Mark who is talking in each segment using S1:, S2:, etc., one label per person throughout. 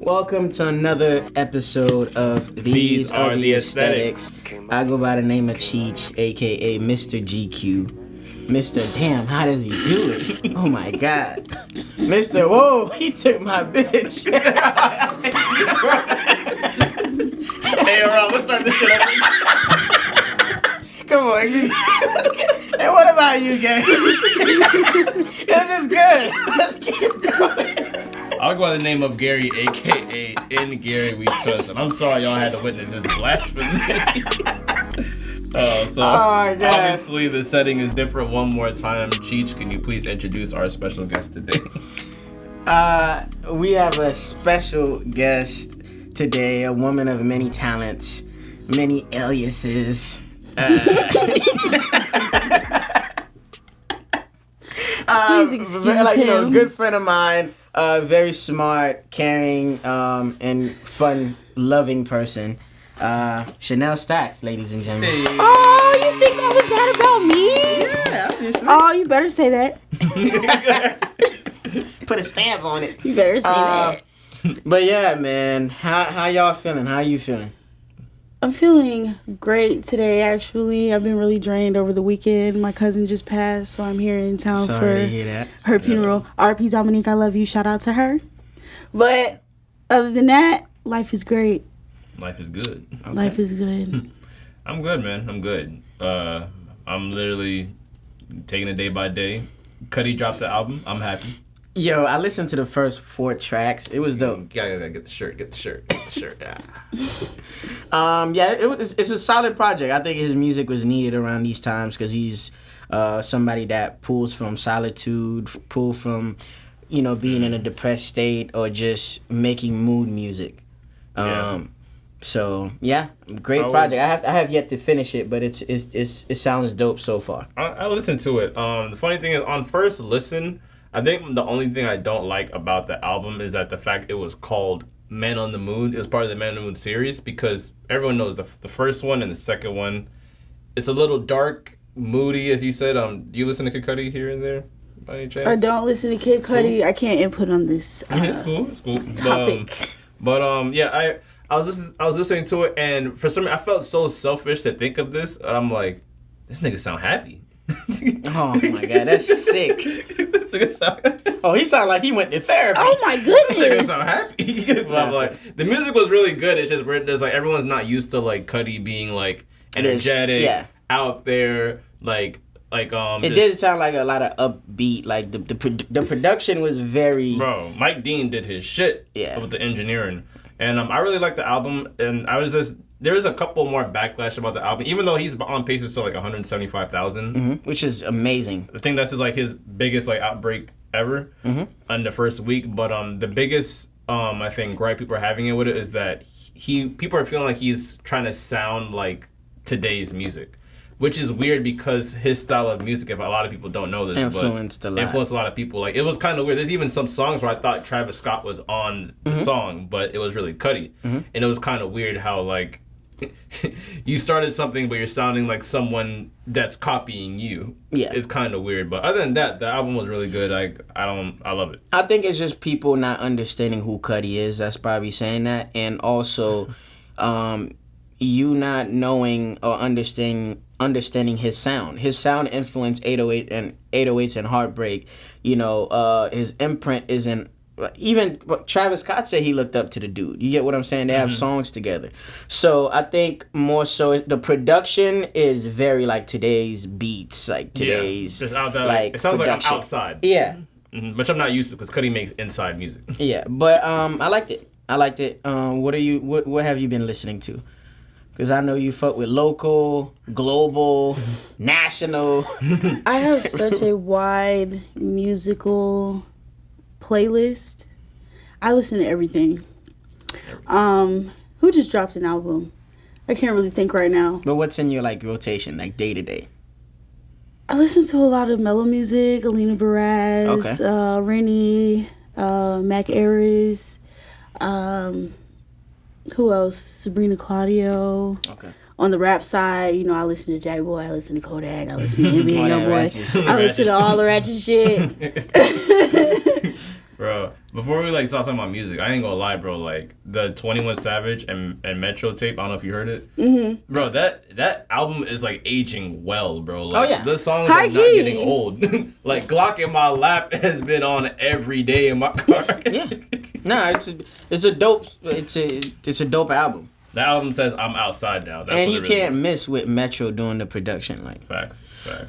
S1: Welcome to another episode of These Are the Aesthetics. I go by the name of Cheech, aka Mr. GQ. Mr. Damn, how does he do it? Oh my god. Mr. Whoa, he took my bitch.
S2: Hey, Ron, let's start this shit up.
S1: Come on. Hey, what about you, gang? This is good. Let's keep going.
S2: I'll go by the name of Gary, aka In Gary We Trust. And I'm sorry y'all had to witness this blasphemy. Obviously the setting is different one more time. Cheech, can you please introduce our special guest today?
S1: We have a special guest today, a woman of many talents, many aliases.
S3: Please excuse him.
S1: Good friend of mine, very smart, caring, and fun-loving person. Chanel Staxx, ladies and gentlemen.
S2: Hey.
S3: Oh, you think all of that about me?
S1: Yeah, obviously.
S3: Oh, you better say that.
S1: Put a stamp on it.
S3: You better say that.
S1: But yeah, man, how y'all feeling? How you feeling?
S3: I'm feeling great today, actually. I've been really drained over the weekend. My cousin just passed, so I'm here in town
S1: Sorry to hear that.
S3: her funeral. R.P. Dominique, I love you. Shout out to her. But other than that, life is great.
S2: Life is good.
S1: Okay.
S3: Life is good.
S2: I'm good, man. I'm good. I'm literally taking it day by day. Cuddy dropped the album. I'm happy.
S1: Yo, I listened to the first 4 tracks. It was dope.
S2: Gotta get the shirt. Yeah.
S1: It's a solid project. I think his music was needed around these times because he's somebody that pulls from solitude, from, being in a depressed state or just making mood music. So yeah, great project. I have yet to finish it, but it sounds dope so far.
S2: I listened to it. The funny thing is, on first listen, I think the only thing I don't like about the album is that the fact it was called Man on the Moon. It was part of the Man on the Moon series because everyone knows the first one and the second one, it's a little dark, moody, as you said. Do you listen to Kid Cudi here and there by any chance?
S3: I don't listen to Kid Cudi. Cool. I can't input on this
S2: it's cool.
S3: topic.
S2: I was listening to it, and for some reason, I felt so selfish to think of this. And I'm like, this nigga sound happy.
S1: Oh my god, that's sick.
S2: This nigga sound happy.
S1: Oh, he sounded like he went to therapy.
S3: Oh my goodness.
S2: This nigga sound happy. But I'm like, the music was really good. It's just there's like everyone's not used to like Cudi being like energetic, out there, like.
S1: It did sound like a lot of upbeat. Like the production was very.
S2: Bro, Mike Dean did his shit. With the engineering, and I really liked the album. And there was a couple more backlash about the album, even though he's on pace to sell like 175,000,
S1: which is amazing.
S2: I think that's like his biggest like outbreak ever on the first week. But the biggest I think gripe people are having with it is that people are feeling like he's trying to sound like today's music. Which is weird because his style of music, if a lot of people don't know this,
S1: influenced a
S2: lot of people. Like, it was kind of weird. There's even some songs where I thought Travis Scott was on the song, but it was really Cudi. And it was kind of weird how, like, you started something, but you're sounding like someone that's copying you.
S1: Yeah.
S2: It's kind of weird. But other than that, the album was really good. I love it.
S1: I think it's just people not understanding who Cudi is. That's probably saying that. And also, you not knowing or understanding his sound. His sound influenced 808s and Heartbreak. His imprint isn't. Even Travis Scott said he looked up to the dude. You get what I'm saying? They have songs together. So I think more so the production is very like today's beats, like today's
S2: just out there,
S1: like
S2: it sounds
S1: production.
S2: like I'm outside.
S1: Yeah.
S2: Which I'm not used to because Cudi makes inside music.
S1: Yeah, but I liked it. What have you been listening to? Because I know you fuck with local, global, national.
S3: I have such a wide musical playlist. I listen to everything. Who just dropped an album? I can't really think right now.
S1: But what's in your like rotation, like day to day?
S3: I listen to a lot of mellow music, Alina Baraz, Rennie, Mac Ayres, who else? Sabrina Claudio.
S1: Okay.
S3: On the rap side, I listen to Jack Boy, I listen to Kodak, I listen to NBA Youngboy, I listen to all the ratchet shit.
S2: Bro, before we like start talking about music, I ain't gonna lie, bro. Like the 21 Savage and Metro tape. I don't know if you heard it, bro. That album is like aging well, bro. Like, the songs are not getting old. Like Glock in My Lap has been on every day in my car.
S1: Yeah, nah, it's a dope album.
S2: The album says I'm outside now. That's
S1: and
S2: what
S1: he
S2: it
S1: can't
S2: really
S1: miss with Metro doing the production. Like
S2: facts.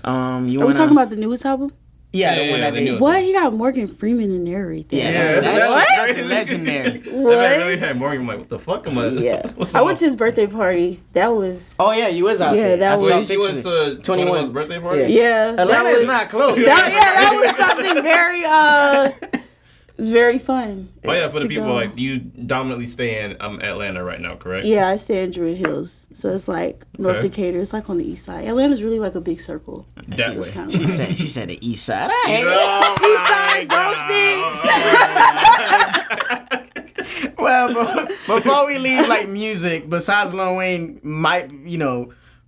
S3: Are we talking about the newest album?
S1: Yeah, the one that they...
S3: What? He got Morgan Freeman in there right there.
S1: Yeah, that's legendary.
S3: What?
S2: That really had Morgan. I'm like, what the fuck am I?
S3: Yeah. I went to his birthday party. That was...
S1: Oh, yeah, you was out there.
S3: That was...
S2: He went to 21's birthday party?
S3: Yeah.
S1: Atlanta is not close.
S3: That was something very... It was very fun.
S2: Oh yeah, for the people like you dominantly stay in Atlanta right now, correct?
S3: Yeah, I stay in Druid Hills, so it's like North Decatur. It's like on the east side. Atlanta's really like a big circle.
S2: That way.
S1: She said the east side.
S3: East side, don't
S1: Well, before we leave like music, besides Lil Wayne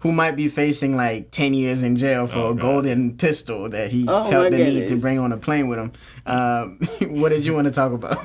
S1: who might be facing like 10 years in jail for a golden pistol that he felt the need to bring on a plane with him. What did you want to talk about?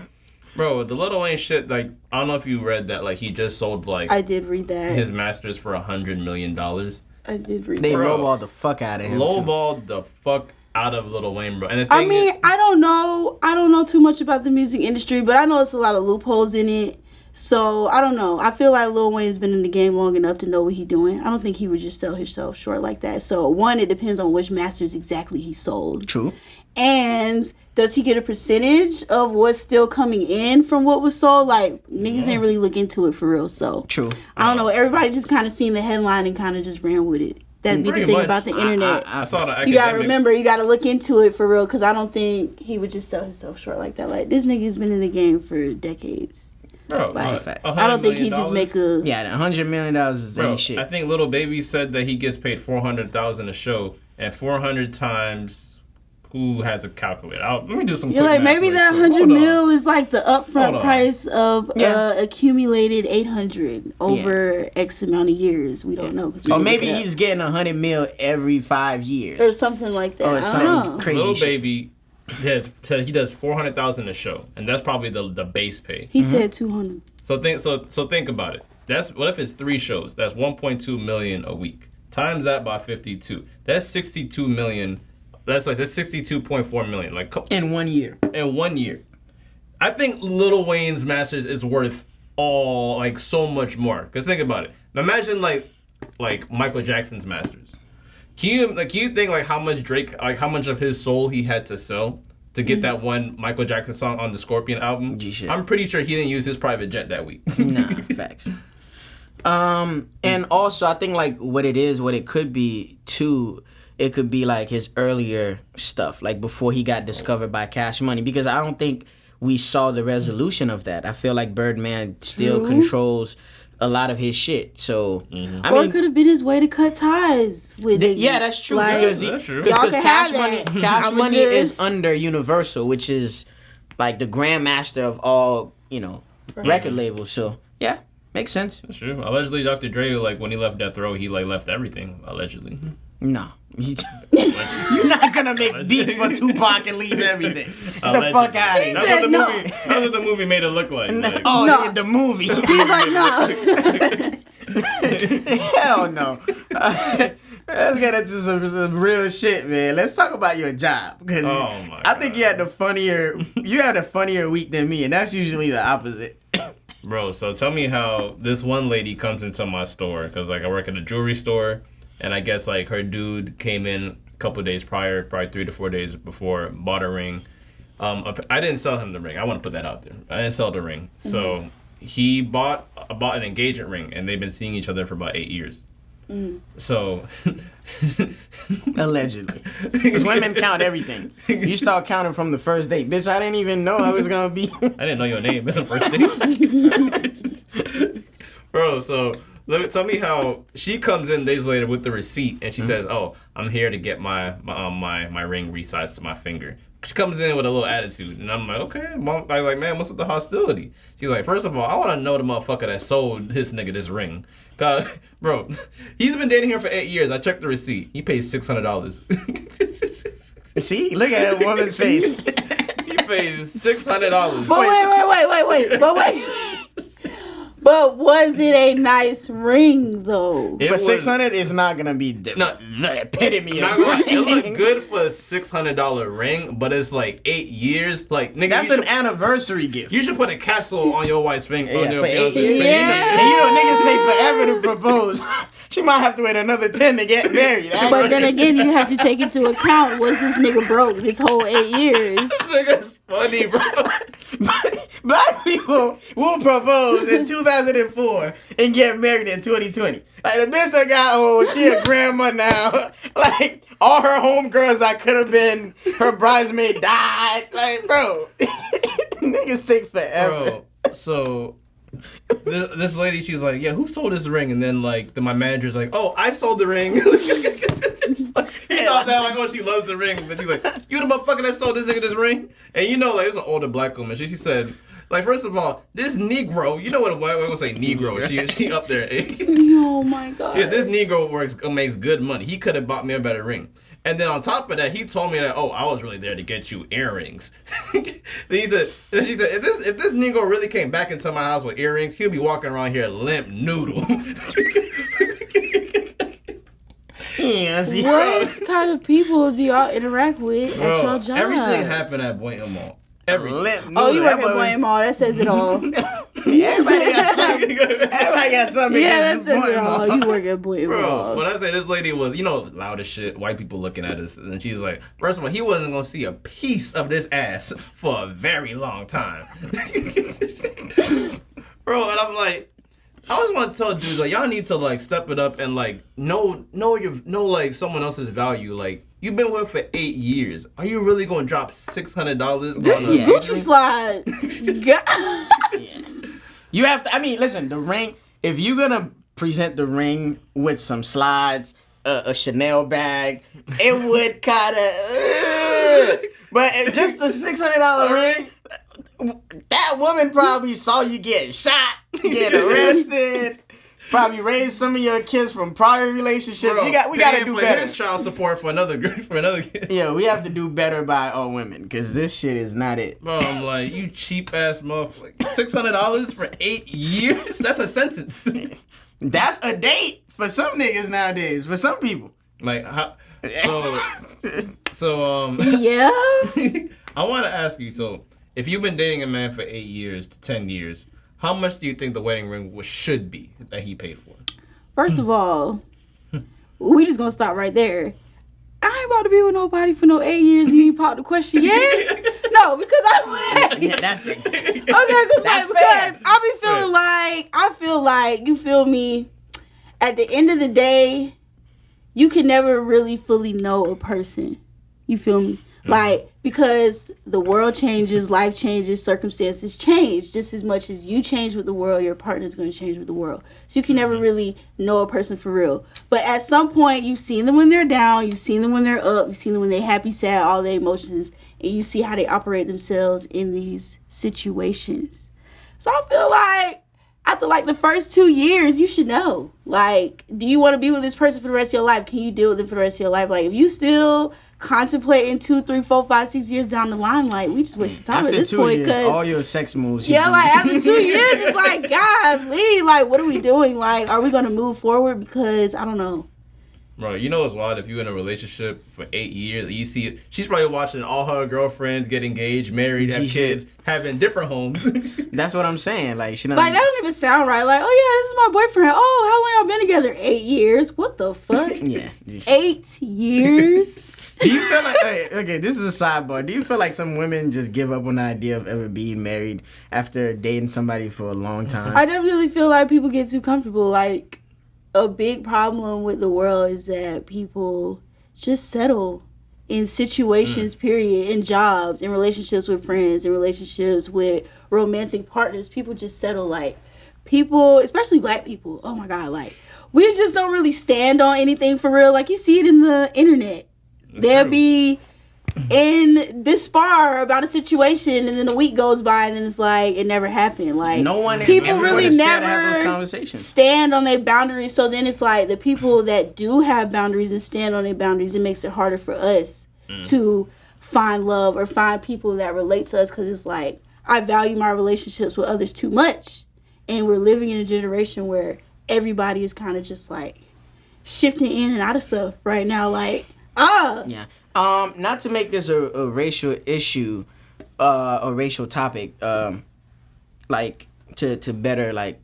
S2: Bro, the Lil Wayne shit, like, I don't know if you read that, like, he just sold, like...
S3: I did read that.
S2: His masters for $100 million.
S3: I did read that.
S1: They lowballed the fuck out of him,
S2: Lowballed the fuck out of Lil Wayne, bro. And the
S3: thing is, I don't know too much about the music industry, but I know it's a lot of loopholes in it. So, I don't know. I feel like Lil Wayne's been in the game long enough to know what he's doing. I don't think he would just sell himself short like that. So, one, it depends on which masters exactly he sold.
S1: True.
S3: And does he get a percentage of what's still coming in from what was sold? Like, niggas ain't really look into it for real. So,
S1: true.
S3: I don't know. Everybody just kind of seen the headline and kind of just ran with it. That'd be the thing about the internet.
S2: I saw the
S3: you gotta remember, you gotta look into it for real, because I don't think he would just sell himself short like that. Like, this nigga's been in the game for decades.
S2: Bro,
S3: like,
S1: that's a fact.
S3: I don't think he just make a...
S1: Yeah, $100 million is ain't shit.
S2: I think Lil Baby said that he gets paid $400,000 a show, and 400 times... Who has a calculator? Let me do some.
S3: You're like, maybe that 100 mil is like the upfront price of accumulated 800 over X amount of years. We don't know.
S1: Or maybe he's getting 100 mil every 5 years,
S3: or something like that.
S1: Or something crazy.
S2: Lil Baby, he does 400,000 a show, and that's probably the base pay.
S3: He said 200.
S2: So think about it. What if it's 3 shows? That's 1.2 million a week. Times that by 52. That's 62 million. That's 62.4 million. Like
S1: in 1 year.
S2: In 1 year, I think Lil Wayne's masters is worth so much more. Cause think about it. Imagine like Michael Jackson's masters. Can you think like how much Drake, like how much of his soul he had to sell to get that one Michael Jackson song on the Scorpion album? I'm pretty sure he didn't use his private jet that week.
S1: Nah, facts. And also I think like what it could be too. It could be like his earlier stuff, like before he got discovered by Cash Money, because I don't think we saw the resolution of that. I feel like Birdman still controls a lot of his shit. So, I mean,
S3: it could have been his way to cut ties with niggas.
S1: Yeah, that's true.
S3: Like,
S1: because Cash Money is under Universal, which is like the grandmaster of all, record labels. So, yeah, makes sense.
S2: That's true. Allegedly, Dr. Dre, like when he left Death Row, he like left everything. Allegedly.
S1: No. You're not gonna make beats for Tupac and leave everything. Get the fuck out of here.
S2: That's what the movie made it look like.
S1: The movie.
S3: He's like, no.
S1: Hell no. Let's get into some real shit, man. Let's talk about your job, because I think you had a funnier week than me, and that's usually the opposite.
S2: Bro, so tell me how this one lady comes into my store, because like I work at a jewelry store. And I guess, like, her dude came in a couple days prior, probably 3 to 4 days before, bought a ring. I didn't sell him the ring. I want to put that out there. I didn't sell the ring. So he bought an engagement ring, and they've been seeing each other for about 8 years. So...
S1: Allegedly. Because women count everything. You start counting from the first date. Bitch, I didn't even know I was going to be...
S2: I didn't know your name in the first date. Bro, so... Tell me how she comes in days later with the receipt, and she says, "Oh, I'm here to get my ring resized to my finger." She comes in with a little attitude, and I'm like, "Okay, mom." I'm like, "Man, what's with the hostility?" She's like, "First of all, I want to know the motherfucker that sold his nigga this ring, cause bro, he's been dating her for 8 years. I checked the receipt. He paid $600.
S1: See, look at that woman's face.
S2: paid $600.
S3: But wait. But was it a nice ring though?
S1: For 600, it's not gonna be the epitome of
S2: it looked good for a $600 ring, but it's like 8 years. Like nigga,
S1: that's an anniversary gift.
S2: You should put a castle on your wife's finger.
S1: Yeah, for 8 years. And you know niggas take forever to propose. She might have to wait another 10 to get married. Actually.
S3: But then again, you have to take into account, was this nigga broke this whole 8 years?
S2: This nigga's funny, bro.
S1: Black people will propose in 2004 and get married in 2020. Like, the bitch that got old, she a grandma now. Like, all her homegirls that could have been her bridesmaid died. Like, bro, niggas take forever.
S2: Bro, so... This lady, she's like, yeah, who sold this ring? And then like my manager's like, oh, I sold the ring. He thought that like, oh, she loves the rings, and she's like, you the motherfucker that sold this nigga this ring? And you know, like, it's an older black woman. She said, like, first of all, this Negro, you know what a white woman say Negro? She up there.
S3: Oh my god.
S2: Yeah, this Negro makes good money. He could have bought me a better ring. And then on top of that, he told me that, oh, I was really there to get you earrings. She said, if this Negro really came back into my house with earrings, he'll be walking around here limp noodle.
S3: What kind of people do y'all interact with at your job?
S2: Everything happened at Boynton Mall. Everything.
S3: Oh, you work at Boynton Mall. That says it all.
S1: Everybody got something.
S3: Yeah, that says it all. You work at Boynton Mall.
S2: When I say this lady was, you know, loud as shit, white people looking at us, and she's like, first of all, he wasn't going to see a piece of this ass for a very long time. Bro, and I'm like, I always want to tell dudes, like, y'all need to, like, step it up and, like, know like, someone else's value. Like, you've been with for 8 years. Are you really going to drop $600 on a
S3: Gucci slides.
S1: Yeah. You have to, I mean, listen, the ring, if you're going to present the ring with some slides, a Chanel bag, it would kind of, but just a $600 ring, that woman probably saw you get shot, get arrested, probably raised some of your kids from prior relationships.
S2: Bro,
S1: we got to do better.
S2: His child support for another kid.
S1: Yeah, we have to do better by all women, because this shit is not it.
S2: Bro, I'm like, you cheap ass motherfucker. $600 for 8 years? That's a sentence.
S1: That's a date for some niggas nowadays. For some people.
S2: Like,
S3: Yeah.
S2: I want to ask you, so if you've been dating a man for 8 years to 10 years, how much do you think the wedding ring should be that he paid for?
S3: First of all, we just gonna stop right there. I ain't about to be with nobody for no 8 years and you pop the question, yeah? No, because
S1: Yeah, that's it.
S3: Okay, because I feel like, you feel me, at the end of the day, you can never really fully know a person. You feel me? Like, because the world changes, life changes, circumstances change. Just as much as you change with the world, your partner's going to change with the world. So you can never really know a person for real. But at some point, you've seen them when they're down, you've seen them when they're up, you've seen them when they're happy, sad, all their emotions, and you see how they operate themselves in these situations. So I feel like after like the first 2 years, you should know. Like, do you want to be with this person for the rest of your life? Can you deal with them for the rest of your life? Like, if you still contemplating 2, 3, 4, 5, 6 years down the line, like, we just wasted time
S1: after
S3: at this
S1: 2
S3: point.
S1: Years, all your sex moves.
S3: Yeah, like after 2 years, it's like, golly, like, what are we doing? Like, are we gonna move forward? Because I don't know.
S2: Bro, you know what's wild? If you're in a relationship for 8 years, and you see she's probably watching all her girlfriends get engaged, married, have kids, having different homes.
S1: That's what I'm saying. Like, she
S3: like, that don't even sound right. Like, oh yeah, this is my boyfriend. Oh, how long y'all been together? 8 years. What the fuck?
S1: Yeah.
S3: 8 years.
S1: Do you feel like, okay, this is a sidebar. Do you feel like some women just give up on the idea of ever being married after dating somebody for a long time?
S3: I definitely feel like people get too comfortable. Like, a big problem with the world is that people just settle in situations, period, in jobs, in relationships with friends, in relationships with romantic partners. People just settle. Like, people, especially black people, oh my God, like, we just don't really stand on anything for real. Like, you see it in the internet. They'll be in this spar about a situation, and then a week goes by, and then it's like it never happened. Like,
S1: no one,
S3: people really never
S1: have those conversations.
S3: Stand on their boundaries. So then it's like the people that do have boundaries and stand on their boundaries, it makes it harder for us to find love or find people that relate to us, because it's like I value my relationships with others too much, and we're living in a generation where everybody is kind of just like shifting in and out of stuff right now. Like
S1: yeah. Not to make this a racial issue, a racial topic. Like to better like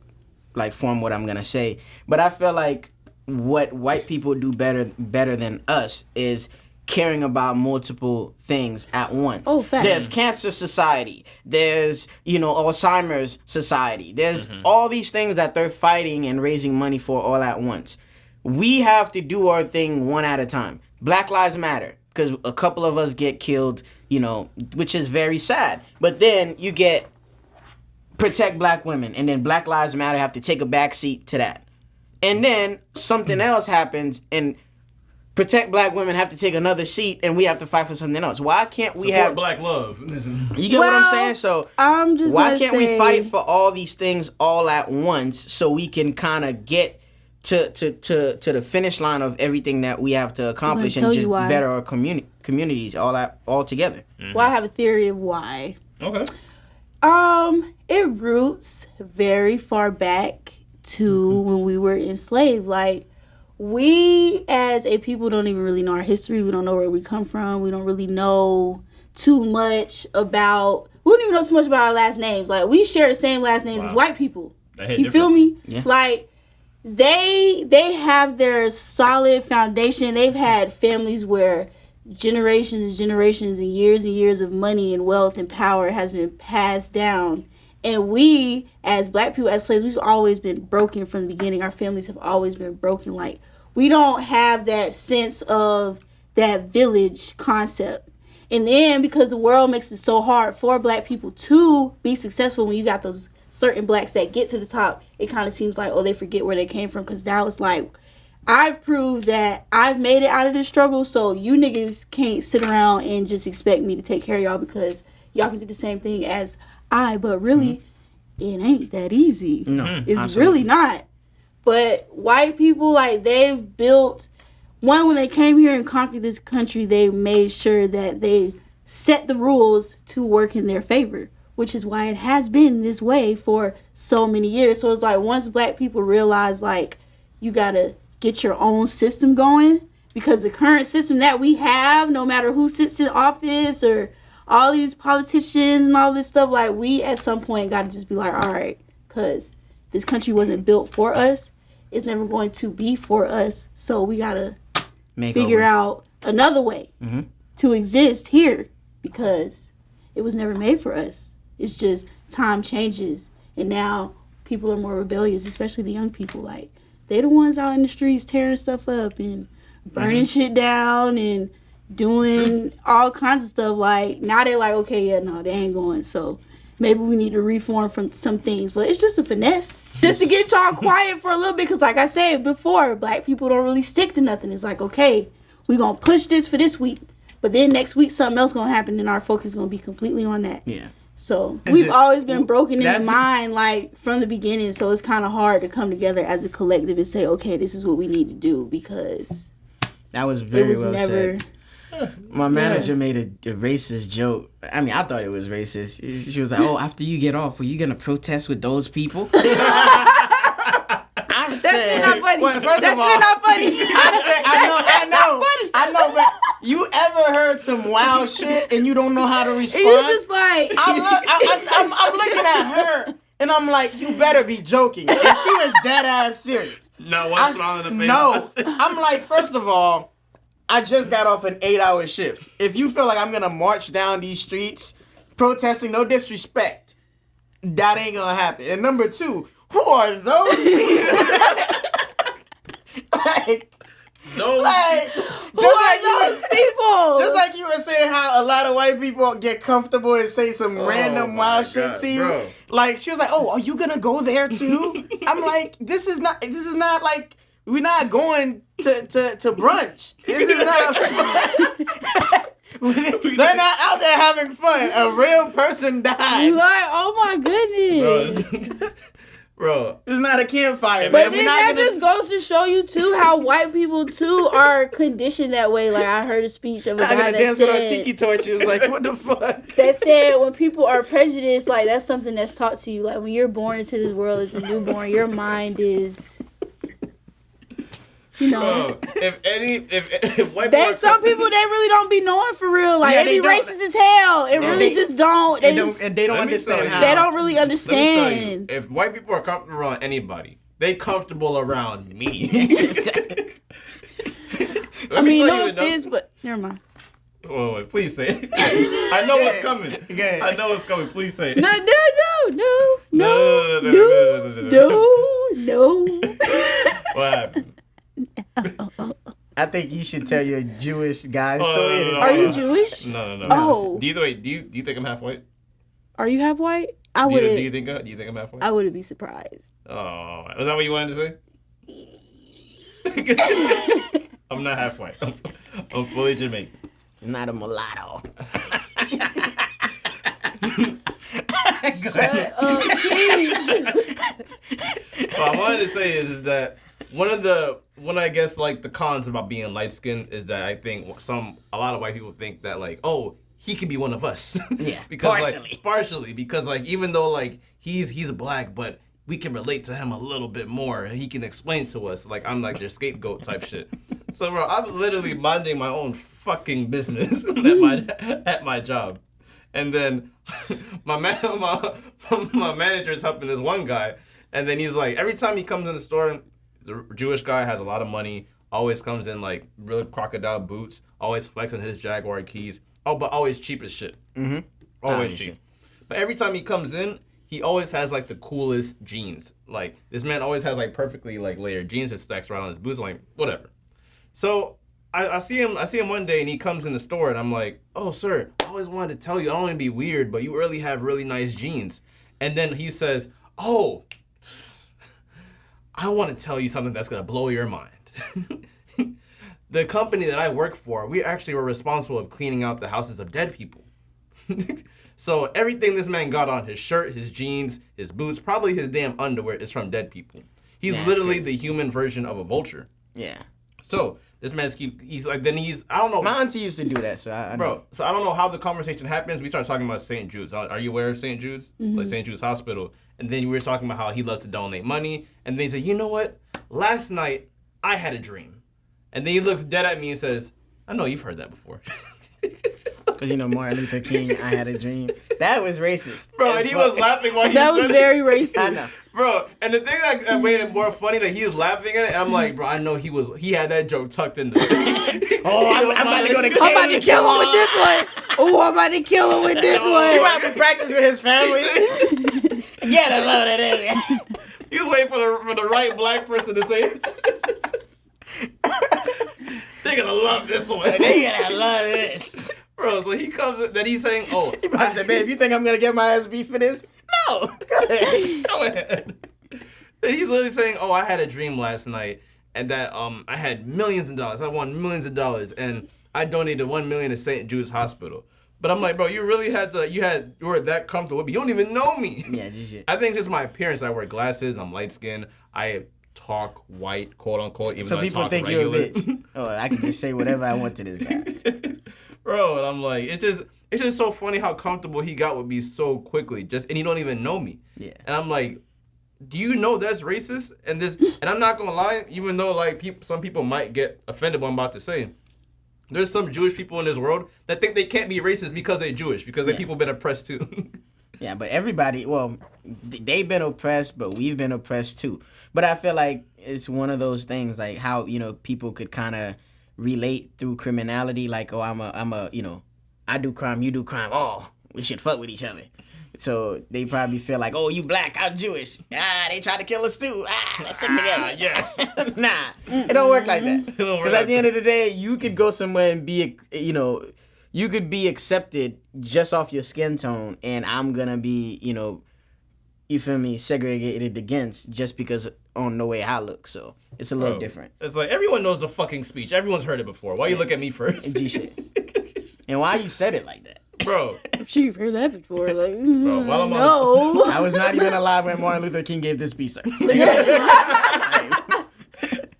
S1: form what I'm gonna say, but I feel like what white people do better than us is caring about multiple things at once.
S3: Oh, facts.
S1: There's Cancer Society. There's, Alzheimer's Society. There's all these things that they're fighting and raising money for all at once. We have to do our thing one at a time. Black Lives Matter, because a couple of us get killed, which is very sad. But then you get Protect Black Women, and then Black Lives Matter have to take a backseat to that. And then something else happens, and Protect Black Women have to take another seat, and we have to fight for something else. Why can't we
S2: Support
S1: have
S2: Black love?
S1: You get what I'm saying? So
S3: I'm just
S1: why can't we fight for all these things all at once so we can kind of get to the finish line of everything that we have to accomplish and just better our communities all together?
S3: Well, I have a theory of why.
S2: Okay.
S3: It roots very far back to when we were enslaved. Like, we as a people don't even really know our history. We don't know where we come from. We don't really know too much about. We don't even know too much about our last names. Like, we share the same last names as white people. You feel me?
S1: Yeah.
S3: Like, they have their solid foundation. They've had families where generations and generations and years of money and wealth and power has been passed down. And we, as black people, as slaves, we've always been broken from the beginning. Our families have always been broken. Like, we don't have that sense of that village concept. And then because the world makes it so hard for black people to be successful, when you got those certain blacks that get to the top, it kind of seems like, oh, they forget where they came from. Because now it's like, I've proved that I've made it out of this struggle, so you niggas can't sit around and just expect me to take care of y'all because y'all can do the same thing as I. But really, it ain't that easy.
S1: No,
S3: it's
S1: absolutely.
S3: really not. But white people, like, they've built, when they came here and conquered this country, they made sure that they set the rules to work in their favor, which is why it has been this way for so many years. So it's like, once black people realize, like, you gotta get your own system going, because the current system that we have, no matter who sits in office or all these politicians and all this stuff, like, we at some point got to just be like, all right, because this country wasn't built for us. It's never going to be for us. So we got to figure out another way to exist here, because it was never made for us. It's just time changes, and now people are more rebellious, especially the young people. Like, they the ones out in the streets tearing stuff up and burning shit down and doing all kinds of stuff. Like, now they're like, okay, yeah, no, they ain't going. So maybe we need to reform from some things. But it's just a finesse. Just to get y'all quiet for a little bit. Because like I said before, black people don't really stick to nothing. It's like, okay, we going to push this for this week. But then next week, something else going to happen, and our focus is going to be completely on that.
S1: Yeah.
S3: So we've always been broken in the mind, like, from the beginning. So it's kind of hard to come together as a collective and say, okay, this is what we need to do, because
S1: that was very well
S3: never
S1: said. My manager made a racist joke. I mean, I thought it was racist. She was like, oh, after you get off, were you going to protest with those people? I said,
S3: that shit not funny.
S1: Well, first
S3: that
S1: of all,
S3: shit not funny.
S1: I know, but you ever heard some wild shit and you don't know how to respond?
S3: And you just like,
S1: I'm looking at her and I'm like, you better be joking. And she was dead ass serious.
S2: No, one smile in the face.
S1: No, I'm like, first of all, I just got off an 8-hour shift. If you feel like I'm gonna march down these streets protesting, no disrespect, that ain't gonna happen. And number two, who are those people? Just like you were saying how a lot of white people get comfortable and say some random wild shit to you. Bro. Like, she was like, oh, are you gonna go there too? I'm like, this is not like, we're not going to brunch. This is not they're not out there having fun. A real person died.
S3: Like, oh my goodness.
S2: Bro,
S1: It's not a campfire,
S3: But
S1: man.
S3: then that just goes to show you too how white people too are conditioned that way. Like I heard a speech of a
S1: I'm
S3: guy
S1: gonna
S3: that
S1: dance with our
S3: said
S1: tiki torches. Like, what the fuck?
S3: that said when people are prejudiced, like that's something that's taught to you. Like when you're born into this world as a newborn, your mind is, you know.
S2: bro, if white
S3: There's some people that really don't be knowing for real. Like
S1: Yeah,
S3: they be
S1: they don't.
S3: racist as hell. It really
S1: they-
S3: just don't. They, just,
S1: And they don't
S2: Let me
S1: understand
S2: tell you.
S1: how.
S3: they don't really
S2: let me tell you,
S3: understand.
S2: if white people are comfortable around anybody, they comfortable around me.
S3: I mean, no offense, but never mind.
S2: Wait, please say it. I know what's coming.
S1: Okay.
S2: I know what's coming. Please say it.
S3: No.
S2: What happened?
S1: I think you should tell your Jewish guy story.
S2: no, no,
S3: Are
S2: no.
S3: you Jewish?
S2: No.
S3: Oh.
S2: Do you think I'm half white?
S3: Are you half white? I
S2: Do
S3: wouldn't.
S2: you think I'm half white?
S3: I wouldn't be surprised.
S2: Oh, was that what you wanted to say? I'm not half white. I'm fully Jamaican.
S1: Not a mulatto.
S2: What I wanted to say is that one of the cons about being light skinned is that I think a lot of white people think that like, oh, he could be one of us.
S1: Yeah,
S2: because partially because like even though like he's black, but we can relate to him a little bit more. He can explain to us like I'm like their scapegoat type shit. So bro, I'm literally minding my own fucking business at my job, and then my manager is helping this one guy, and then he's like every time he comes in the store, the Jewish guy has a lot of money, always comes in like real crocodile boots, always flexing his Jaguar keys. Oh, but always cheap as shit.
S1: Mm-hmm.
S2: Always cheap. But every time he comes in, he always has like the coolest jeans. Like this man always has like perfectly like layered jeans that stacks right on his boots. I'm like whatever. So I see him one day and he comes in the store and I'm like, oh sir, I always wanted to tell you I don't want to be weird, but you really have really nice jeans. And then he says, oh, I want to tell you something that's gonna blow your mind. The company that I work for, we actually were responsible of cleaning out the houses of dead people. So everything this man got on, his shirt, his jeans, his boots, probably his damn underwear is from dead people. He's literally the human version of a vulture.
S1: Yeah.
S2: So this man's I don't know.
S1: My auntie used to do that, so I
S2: Bro,
S1: know.
S2: so I don't know how the conversation happens. We start talking about St. Jude's. Are you aware of St. Jude's? Like St. Jude's Hospital. And then we were talking about how he loves to donate money. And then he said, you know what? Last night, I had a dream. And then he looks dead at me and says, I know you've heard that before.
S1: Because, Martin Luther King, I had a dream. That was racist.
S2: Bro, and he was laughing while he
S3: That
S2: said
S3: was
S2: it.
S3: very racist.
S1: I know.
S2: Bro, and the thing that made it more funny that he's laughing at it, and I'm like, bro, I know he had that joke tucked in there.
S1: Oh, I'm about to go to
S3: I'm about to kill him with this one. Oh, I'm about to kill him with this
S1: He
S3: one.
S1: might have practice with his family. Yeah, that's what it is.
S2: He was waiting for the right black person to say it. They're gonna love this one.
S1: They gonna love this.
S2: Bro, so he comes in, then he's saying, oh,
S1: He probably said, babe, you think I'm gonna get my ass beat for this? No. Go ahead.
S2: go ahead. Then he's literally saying, oh, I had a dream last night and that I had millions of dollars. I won millions of dollars and I donated $1 million to St. Jude's Hospital. But I'm like, bro, you really you were that comfortable, but you don't even know me.
S1: Yeah, just shit.
S2: I think just my appearance. I wear glasses. I'm light skinned. I talk white, quote unquote. Even
S1: So
S2: though
S1: people
S2: I talk
S1: think
S2: regular.
S1: you're a bitch. Oh, I can just say whatever I want to this guy.
S2: Bro, and I'm like, it's just so funny how comfortable he got with me so quickly. And you don't even know me.
S1: Yeah.
S2: And I'm like, do you know that's racist? And I'm not gonna lie, even though like some people might get offended by what I'm about to say. There's some Jewish people in this world that think they can't be racist because they're Jewish, because they people been oppressed too.
S1: Yeah, but everybody, well, they've been oppressed, but we've been oppressed too. But I feel like it's one of those things, like how, people could kind of relate through criminality. Like, oh, I'm a, I do crime, you do crime. Oh, we should fuck with each other. So they probably feel like, oh, you black, I'm Jewish. They try to kill us too. Let's stick together.
S2: Yes.
S1: Nah, it don't work like that.
S2: don't work
S1: Because
S2: like
S1: at the end of the day, you could go somewhere and be, you could be accepted just off your skin tone, and I'm gonna be, you feel me, segregated against just because on the way I look. So it's a little different.
S2: It's like everyone knows the fucking speech. Everyone's heard it before. Why you look at me first?
S1: G shit. And why you said it like that?
S2: Bro,
S3: You've heard that before. Like,
S2: Bro, while I'm
S3: no.
S1: I was not even alive when Martin Luther King gave this speech, sir.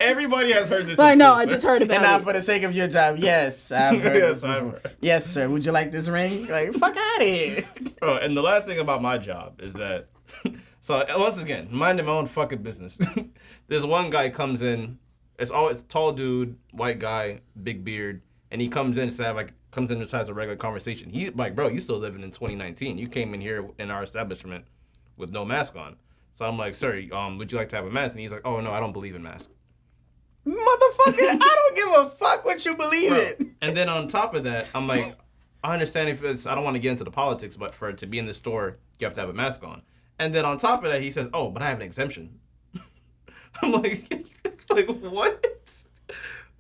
S2: Everybody has heard this.
S3: But no, I just heard about
S1: And now,
S3: it.
S1: for the sake of your job, yes, I've heard
S2: Yes,
S1: this
S2: I've
S1: before.
S2: heard.
S1: Yes, sir. Would you like this ring? Like, fuck out of here.
S2: Bro, and the last thing about my job is that, so once again, minding my own fucking business. This one guy comes in, it's tall dude, white guy, big beard, and he comes in to have comes in just has a regular conversation. He's like, bro, you still living in 2019. You came in here in our establishment with no mask on. So I'm like, sir, would you like to have a mask? And he's like, oh no, I don't believe in masks.
S1: Motherfucker, I don't give a fuck what you believe in.
S2: And then on top of that, I'm like, I understand I don't want to get into the politics, but for it to be in the store, you have to have a mask on. And then on top of that, he says, oh, but I have an exemption. I'm like, what?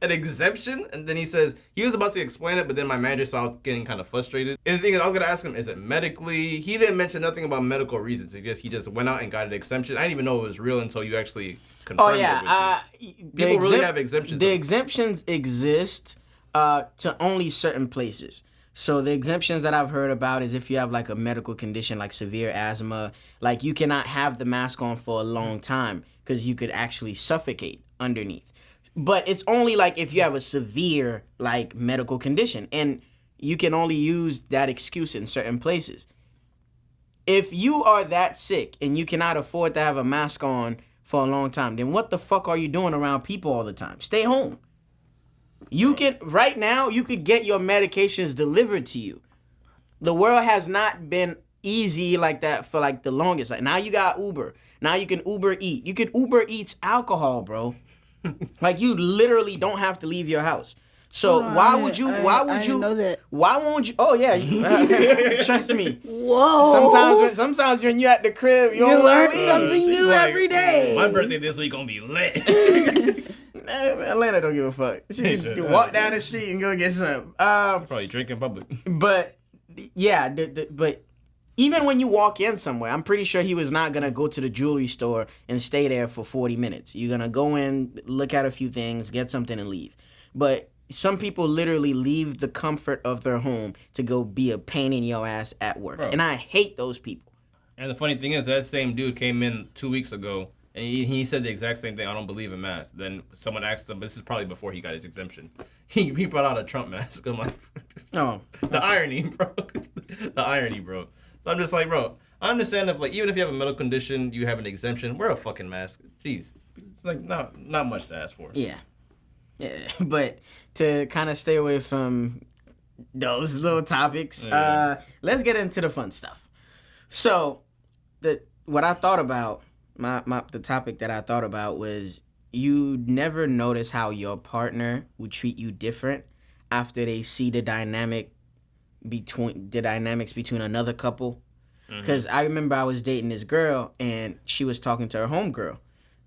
S2: An exemption? And then he says, he was about to explain it, but then my manager saw getting kind of frustrated. And the thing is, I was going to ask him, is it medically? He didn't mention nothing about medical reasons. He just went out and got an exemption. I didn't even know it was real until you actually confirmed it with me. People really have exemptions.
S1: The exemptions exist to only certain places. So the exemptions that I've heard about is if you have like a medical condition like severe asthma, like you cannot have the mask on for a long time because you could actually suffocate underneath. But it's only like if you have a severe like medical condition, and you can only use that excuse in certain places. If you are that sick and you cannot afford to have a mask on for a long time, then what the fuck are you doing around people all the time? Stay home. You can, right now, you could get your medications delivered to you. The world has not been easy like that for like the longest. Like now you got Uber. Now you can Uber Eat. You can Uber Eats alcohol, bro. Like you literally don't have to leave your house. So why would you
S3: know that.
S1: Why won't you? Oh yeah, trust me.
S3: Whoa.
S1: Sometimes when you're at the crib, you
S3: learn
S1: leave.
S3: something new
S2: like,
S3: every day.
S2: My birthday this week gonna be lit.
S1: Atlanta don't give a fuck. She can walk down the street and go get some.
S2: Probably drink in public.
S1: But yeah, but even when you walk in somewhere, I'm pretty sure he was not gonna go to the jewelry store and stay there for 40 minutes. You're gonna go in, look at a few things, get something, and leave. But some people literally leave the comfort of their home to go be a pain in your ass at work.
S2: Bro.
S1: And I hate those people.
S2: And the funny thing is, that same dude came in 2 weeks ago, and he said the exact same thing. I don't believe in masks. Then someone asked him, this is probably before he got his exemption. He brought out a Trump mask. I'm like,
S1: Oh,
S2: the irony, bro. The irony, bro. So I'm just like, bro, I understand if, like, even if you have a medical condition, you have an exemption, wear a fucking mask. Jeez. It's like not much to ask for.
S1: yeah. But to kind of stay away from those little topics, let's get into the fun stuff. So, what I thought about, the topic that I thought about was you never notice how your partner would treat you different after they see the dynamics between another couple. Because I remember I was dating this girl and she was talking to her homegirl.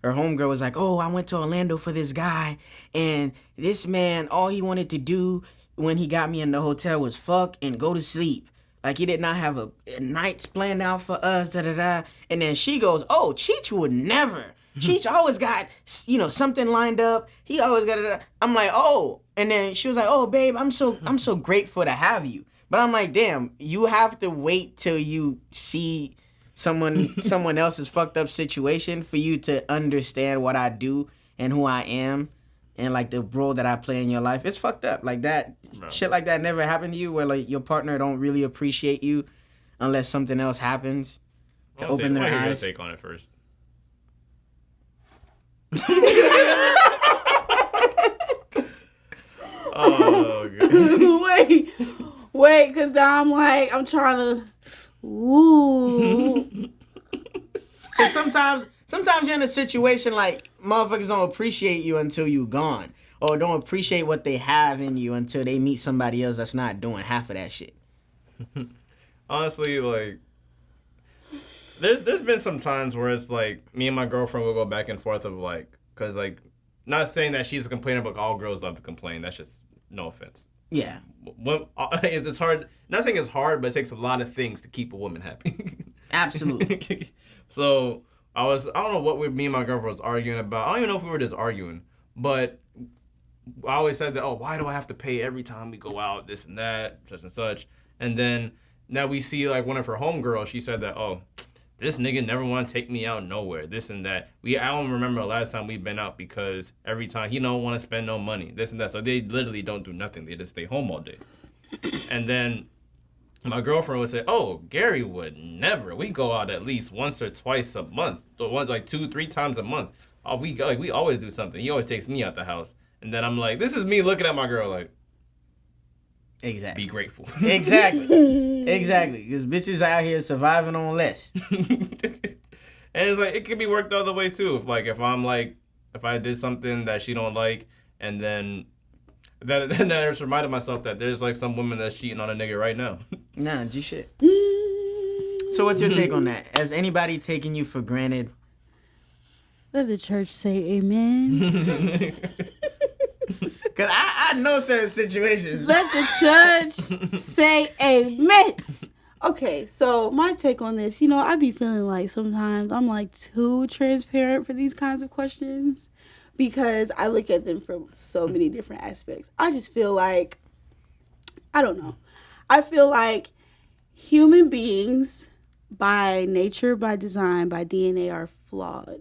S1: Her homegirl was like, oh, I went to Orlando for this guy, and this man, all he wanted to do when he got me in the hotel was fuck and go to sleep. Like, he did not have a nights planned out for us, da-da-da. And then she goes, oh, Cheech would never. Cheech always got, something lined up. He always got it. I'm like, oh. And then she was like, oh, babe, I'm so grateful to have you. But I'm like, damn, you have to wait till you see someone else's fucked up situation for you to understand what I do and who I am and like the role that I play in your life. It's fucked up. Like that, shit like that never happened to you where like your partner don't really appreciate you unless something else happens to open their eyes.
S2: Take on it first. Oh, God.
S3: Wait, because now I'm trying to. Ooh.
S1: Cause sometimes you're in a situation like motherfuckers don't appreciate you until you gone, or don't appreciate what they have in you until they meet somebody else that's not doing half of that shit.
S2: Honestly, like, there's been some times where it's like me and my girlfriend will go back and forth of like, cause like, not saying that she's a complainer, but all girls love to complain. That's just no offense.
S1: Yeah.
S2: It's hard. Not saying it's hard, but it takes a lot of things to keep a woman happy.
S1: Absolutely.
S2: So I don't know what me and my girlfriend was arguing about. I don't even know if we were just arguing, but I always said that, oh, why do I have to pay every time we go out, this and that, such and such. And then now we see like one of her homegirls. She said that, oh, this nigga never want to take me out nowhere. This and that. I don't remember the last time we've been out because every time he don't want to spend no money. This and that. So they literally don't do nothing. They just stay home all day. And then my girlfriend would say, oh, Gary would never. We go out at least once or twice a month. Or once, like 2-3 times a month. Oh, we always do something. He always takes me out the house. And then I'm like, this is me looking at my girl like,
S1: exactly.
S2: Be grateful.
S1: Exactly. Because bitches out here surviving on less.
S2: And it's like, it could be worked the other way too. If I did something that she don't like, and then I just reminded myself that there's like some woman that's cheating on a nigga right now.
S1: Nah, G shit. So what's your take on that? Has anybody taken you for granted?
S3: Let the church say amen.
S1: Because I know certain situations.
S3: Let the church say amen. Okay, so my take on this, I be feeling like sometimes I'm like too transparent for these kinds of questions because I look at them from so many different aspects. I just feel like, I don't know. I feel like human beings by nature, by design, by DNA are flawed.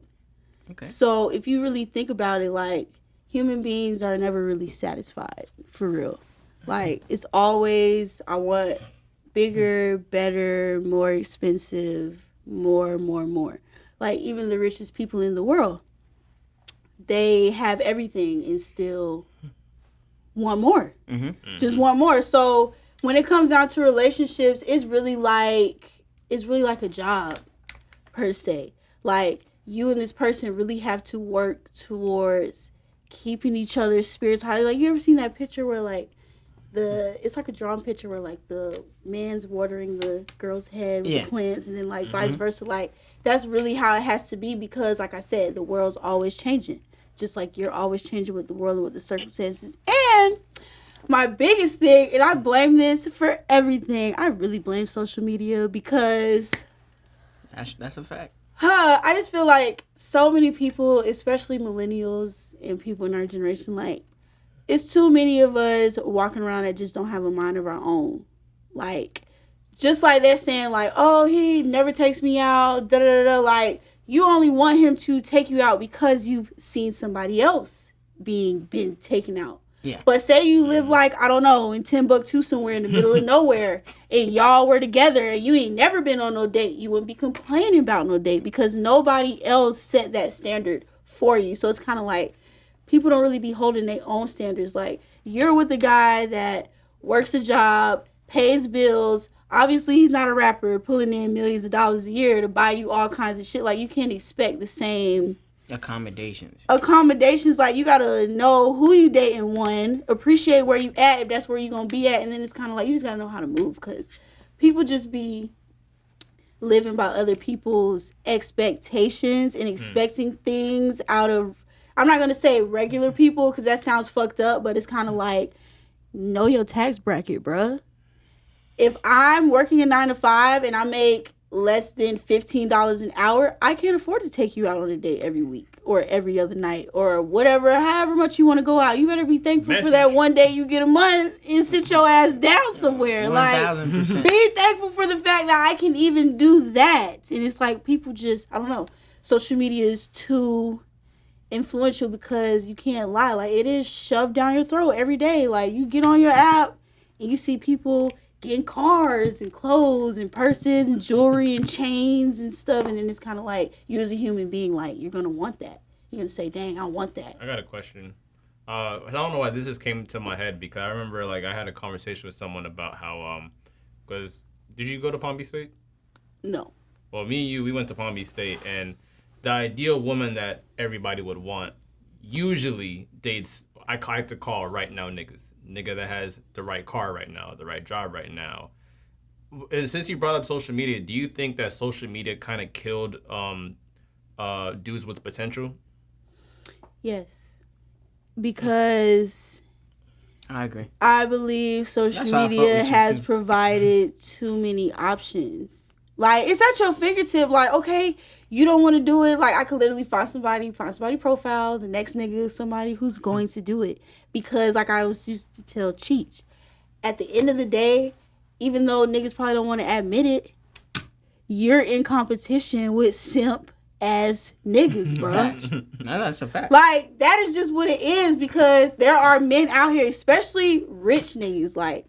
S1: Okay.
S3: So if you really think about it, like human beings are never really satisfied, for real. Like it's always, I want bigger, better, more expensive, more. Like even the richest people in the world, they have everything and still want more. Mm-hmm. Just want more. So when it comes down to relationships, it's really like a job per se. Like you and this person really have to work towards keeping each other's spirits high. Like you ever seen that picture where like it's like a drawn picture where like the man's watering the girl's head with the plants and then like vice versa. Like that's really how it has to be because like I said, the world's always changing. Just like you're always changing with the world and with the circumstances. And my biggest thing, and I blame this for everything, I really blame social media because
S1: that's a fact.
S3: I just feel like so many people, especially millennials and people in our generation, like it's too many of us walking around that just don't have a mind of our own. Like, just like they're saying, like, oh, he never takes me out, da-da-da-da. Like, you only want him to take you out because you've seen somebody else been taken out.
S1: Yeah.
S3: But say you live like, I don't know, in Timbuktu somewhere in the middle of nowhere and y'all were together and you ain't never been on no date, you wouldn't be complaining about no date because nobody else set that standard for you. So it's kind of like people don't really be holding their own standards. Like you're with a guy that works a job, pays bills. Obviously, he's not a rapper pulling in millions of dollars a year to buy you all kinds of shit. Like you can't expect the same
S1: accommodations.
S3: Like you gotta know who you dating, one, appreciate where you at if that's where you gonna be at, and then it's kind of like you just gotta know how to move because people just be living by other people's expectations and expecting things out of, I'm not gonna say regular people because that sounds fucked up, but it's kind of like know your tax bracket, bruh. If I'm working a 9 to 5 and I make less than $15 an hour, I can't afford to take you out on a date every week or every other night or whatever, however much you want to go out. You better be thankful for that one day you get a month and sit your ass down somewhere.
S1: 1,000%.
S3: Like, be thankful for the fact that I can even do that. And it's like people just, I don't know, social media is too influential because you can't lie. Like, it is shoved down your throat every day. Like, you get on your app and you see people getting cars and clothes and purses and jewelry and chains and stuff, and then it's kind of like you as a human being, like you're gonna want that. You're gonna say, "Dang, I want that."
S2: I got a question. I don't know why this just came to my head because I remember like I had a conversation with someone about how because did you go to Palm Beach State?
S3: No.
S2: Well, me and you, we went to Palm Beach State, and the ideal woman that everybody would want usually dates. I like to call right now niggas. Nigga that has the right car right now, the right job right now. And since you brought up social media, do you think that social media kind of killed dudes with potential?
S3: Yes. Because
S1: I agree.
S3: I believe social media has provided too many options. Like, it's at your fingertip. Like, okay, you don't want to do it. Like, I could literally find somebody profile, the next nigga is somebody who's going to do it. Because, like I was used to tell Cheech, at the end of the day, even though niggas probably don't want to admit it, you're in competition with simp ass niggas, bro.
S1: No, that's a fact.
S3: Like, that is just what it is, because there are men out here, especially rich niggas. Like,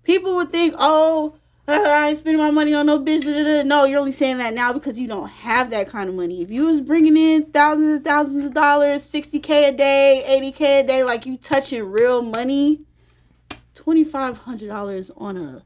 S3: people would think, oh, I ain't spending my money on no bitch. No, you're only saying that now because you don't have that kind of money. If you was bringing in thousands and thousands of dollars, $60K a day, $80K a day, like you touching real money, $2,500 on a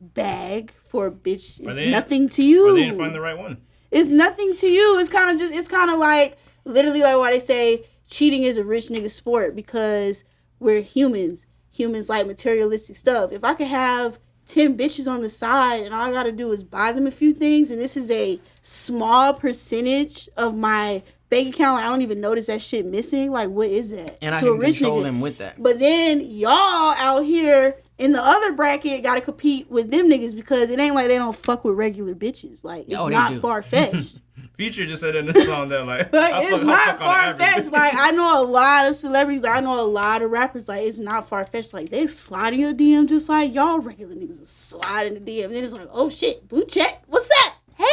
S3: bag for a bitch is nothing to you.
S2: Or they didn't find the right one.
S3: It's nothing to you. It's kind of like, literally like why they say cheating is a rich nigga sport, because we're humans. Humans like materialistic stuff. If I could have 10 bitches on the side and all I gotta do is buy them a few things, and this is a small percentage of my bank account, like, I don't even notice that shit missing. Like, what is that?
S1: And I
S3: to
S1: can
S3: a rich
S1: control
S3: nigga.
S1: them with that.
S3: But then y'all out here in the other bracket gotta compete with them niggas, because it ain't like they don't fuck with regular bitches. Like, it's not far fetched.
S2: Future just said in the song that like
S3: it's not far fetched. Like, I know a lot of celebrities, I know a lot of rappers, like, it's not far fetched. Like, they slide in your DM just like y'all regular niggas are sliding the DM. And then it's like, oh shit, blue check, what's that? Hey.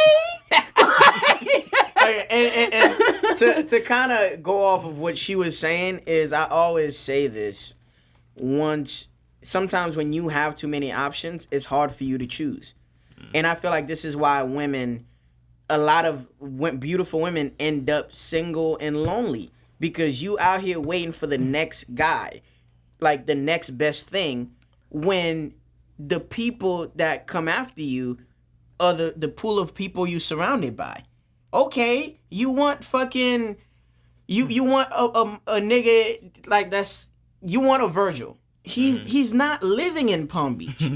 S1: and to kind of go off of what she was saying is, I always say this, sometimes when you have too many options, it's hard for you to choose. And I feel like this is why a lot of beautiful women end up single and lonely, because you out here waiting for the next guy, like the next best thing, when the people that come after you are the pool of people you surrounded by. Okay, you want fucking, you want a nigga like you want a Virgil. He's not living in Palm Beach.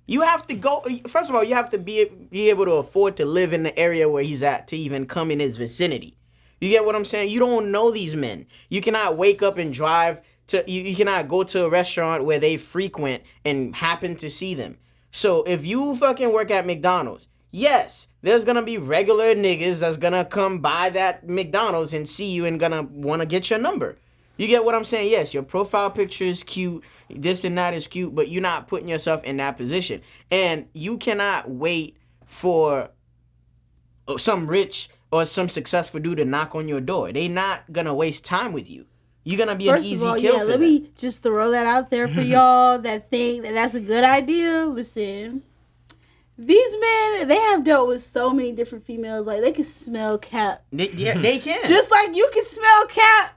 S1: You have to go. First of all, you have to be able to afford to live in the area where he's at to even come in his vicinity. You get what I'm saying? You don't know these men. You cannot wake up and drive to. You cannot go to a restaurant where they frequent and happen to see them. So if you fucking work at McDonald's, yes, there's gonna be regular niggas that's gonna come by that McDonald's and see you and gonna want to get your number. You get what I'm saying? Yes, your profile picture is cute, this and that is cute, but you're not putting yourself in that position. And you cannot wait for some rich or some successful dude to knock on your door. They not going to waste time with you. You're going to be an easy kill for
S3: let me just throw that out there for y'all that think that that's a good idea. Listen, these men, they have dealt with so many different females. Like, they can smell cap.
S1: They can.
S3: Just like you can smell cap.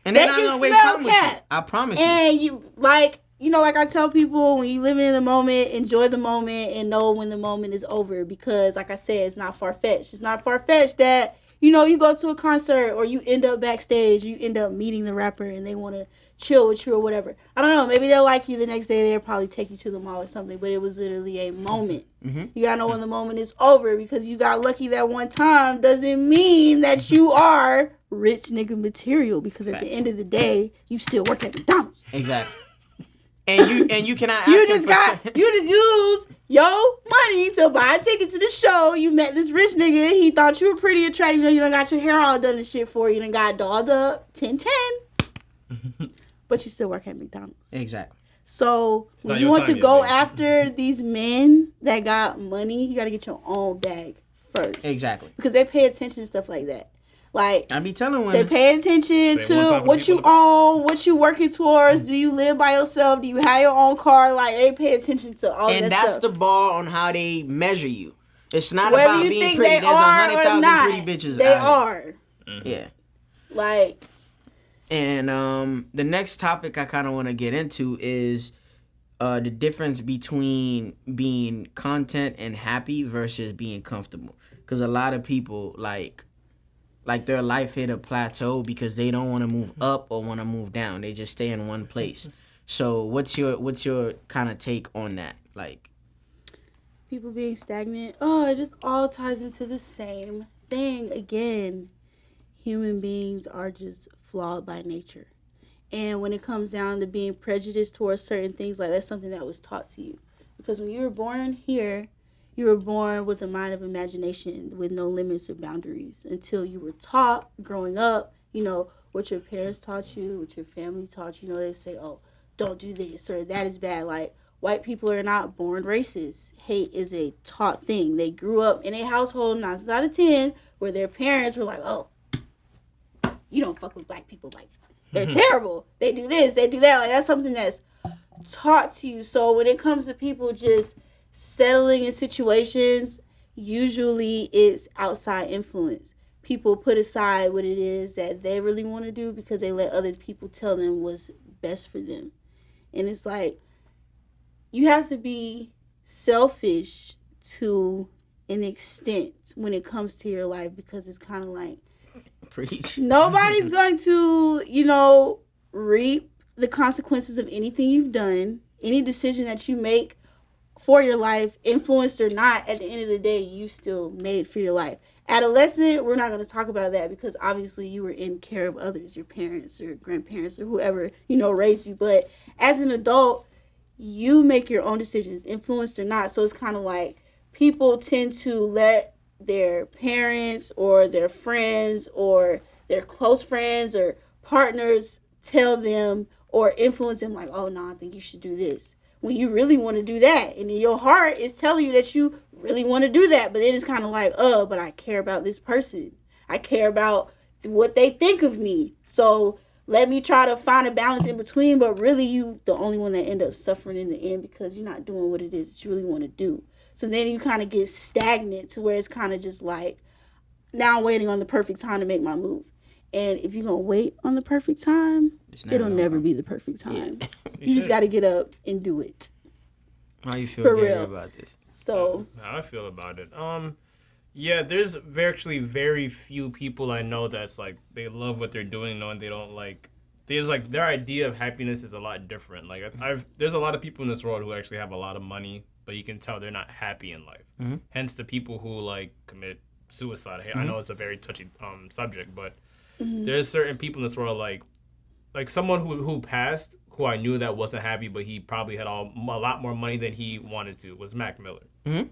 S1: And they're not gonna waste time with you. I promise you.
S3: And you like I tell people, when you live in the moment, enjoy the moment and know when the moment is over. Because like I said, it's not far fetched. It's not far fetched that, you go to a concert or you end up backstage, you end up meeting the rapper and they want to chill with you or whatever. I don't know. Maybe they'll like you the next day. They'll probably take you to the mall or something. But it was literally a moment. Mm-hmm. You gotta know when the moment is over, because you got lucky that one time doesn't mean that you are rich nigga material, because at the end of the day, you still work at McDonald's.
S1: Exactly. And you cannot ask
S3: you just use your money to buy a ticket to the show. You met this rich nigga. He thought you were pretty attractive. You done got your hair all done and shit for you. You done got dolled up 10-10. But you still work at McDonald's.
S1: Exactly.
S3: So when you want to go after these men that got money, you got to get your own bag first.
S1: Exactly.
S3: Because they pay attention to stuff like that. Like,
S1: I be telling women,
S3: they pay attention to what you own, what you working towards. Do you live by yourself? Do you have your own car? Like, they pay attention to all that stuff.
S1: And that's the bar on how they measure you. It's not
S3: whether
S1: about
S3: you
S1: being
S3: think
S1: pretty.
S3: they
S1: There's
S3: are
S1: 100,000
S3: or not,
S1: pretty bitches
S3: they
S1: out
S3: are.
S1: Here. Yeah.
S3: Like.
S1: And the next topic I kind of want to get into is the difference between being content and happy versus being comfortable. Because a lot of people, like their life hit a plateau because they don't want to move up or want to move down. They just stay in one place. So what's your kind of take on that? Like,
S3: people being stagnant. Oh, it just all ties into the same thing again. Human beings are just flawed by nature. And when it comes down to being prejudiced towards certain things, like, that's something that was taught to you. Because when you were born here, you were born with a mind of imagination with no limits or boundaries until you were taught growing up, what your parents taught you, what your family taught you. They say, oh, don't do this or that is bad. Like, white people are not born racist. Hate is a taught thing. They grew up in a household 9 out of 10 where their parents were like, oh, you don't fuck with black people. Like, they're terrible. They do this, they do that. Like, that's something that's taught to you. So when it comes to people just settling in situations, usually it's outside influence. People put aside what it is that they really want to do because they let other people tell them what's best for them. And it's like, you have to be selfish to an extent when it comes to your life, because it's kind of like,
S1: Preach.
S3: nobody's going to, you know, reap the consequences of anything you've done. Any decision that you make for your life, influenced or not, at the end of the day, you still made for your life. Adolescent, we're not going to talk about that because obviously you were in care of others, your parents or grandparents or whoever, you know, raised you. But as an adult, you make your own decisions, influenced or not. So it's kind of like people tend to let their parents or their friends or their close friends or partners tell them or influence them like, oh, no, I think you should do this. When you really want to do that. And in your heart is telling you that you really want to do that. But then it's kind of like, but I care about this person. I care about what they think of me. So let me try to find a balance in between. But really, you the only one that end up suffering in the end because you're not doing what it is that you really want to do. So then you kind of get stagnant to where it's kind of just like, now I'm waiting on the perfect time to make my move. And if you're going to wait on the perfect time, it'll never be the perfect time.
S1: Yeah.
S3: You just got to get up and do it.
S1: How you feel,
S3: For
S1: Gary,
S3: real.
S1: about this?
S3: So,
S2: How I feel about it. Yeah, there's actually very few people I know that's like, they love what they're doing, knowing they don't like, there's like, their idea of happiness is a lot different. Like, there's a lot of people in this world who actually have a lot of money, but you can tell they're not happy in life.
S1: Mm-hmm.
S2: Hence the people who like commit suicide. Hey, I know it's a very touchy subject, but there's certain people in this world like someone who passed, who I knew that wasn't happy, but he probably had a lot more money than he wanted to, was Mac Miller.
S1: Mm-hmm.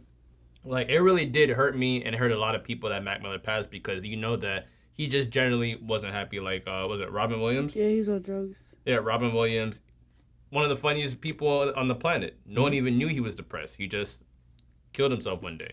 S2: Like, it really did hurt me, and it hurt a lot of people that Mac Miller passed, because you know that he just generally wasn't happy. Like, was it Robin Williams?
S3: yeah, he's on drugs.
S2: Yeah, Robin Williams. One of the funniest people on the planet. No one even knew he was depressed. He just killed himself one day.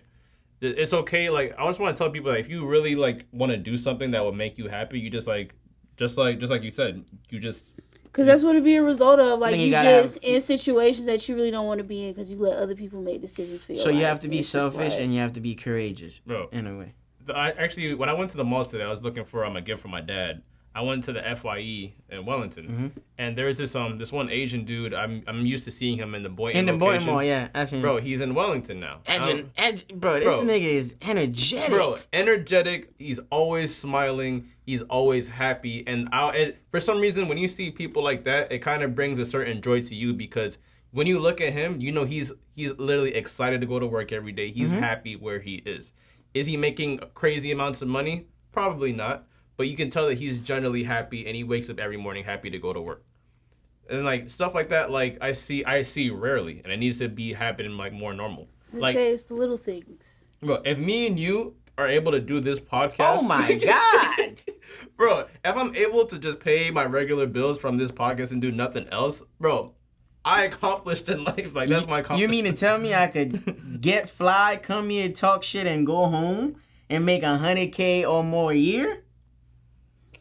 S2: It's okay. Like, I just want to tell people that if you really like want to do something that will make you happy, you just like you said, you just.
S3: Because that's what it'd be a result of. Like,
S1: Then
S3: you
S1: you
S3: just
S1: gotta
S3: in situations that you really don't want to be in because you let other people make decisions for you.
S1: So you have to be selfish and you have to be courageous.
S2: Bro.
S1: In a way.
S2: Actually, when I went to the mall today, I was looking for a gift for my dad. I went to the FYE in Wellington, and there's this one Asian dude. I'm used to seeing him in the Boynton location.
S1: Mall, yeah, I seen him.
S2: Bro, he's in Wellington now.
S1: Bro, this nigga is energetic.
S2: Bro, energetic. He's always smiling. He's always happy. And for some reason, when you see people like that, it kind of brings a certain joy to you, because when you look at him, you know he's literally excited to go to work every day. He's happy where he is. Is he making crazy amounts of money? Probably not. But you can tell that he's generally happy, and he wakes up every morning happy to go to work. And like stuff like that, like I see rarely, and it needs to be happening like more normal. Like,
S3: say it's the little things.
S2: Bro, if me and you are able to do this podcast,
S1: Oh my God.
S2: Bro, if I'm able to just pay my regular bills from this podcast and do nothing else, bro, I accomplished in life. Like, that's my accomplishment.
S1: You mean to tell me I could get fly, come here, talk shit, and go home and make $100K or more a year?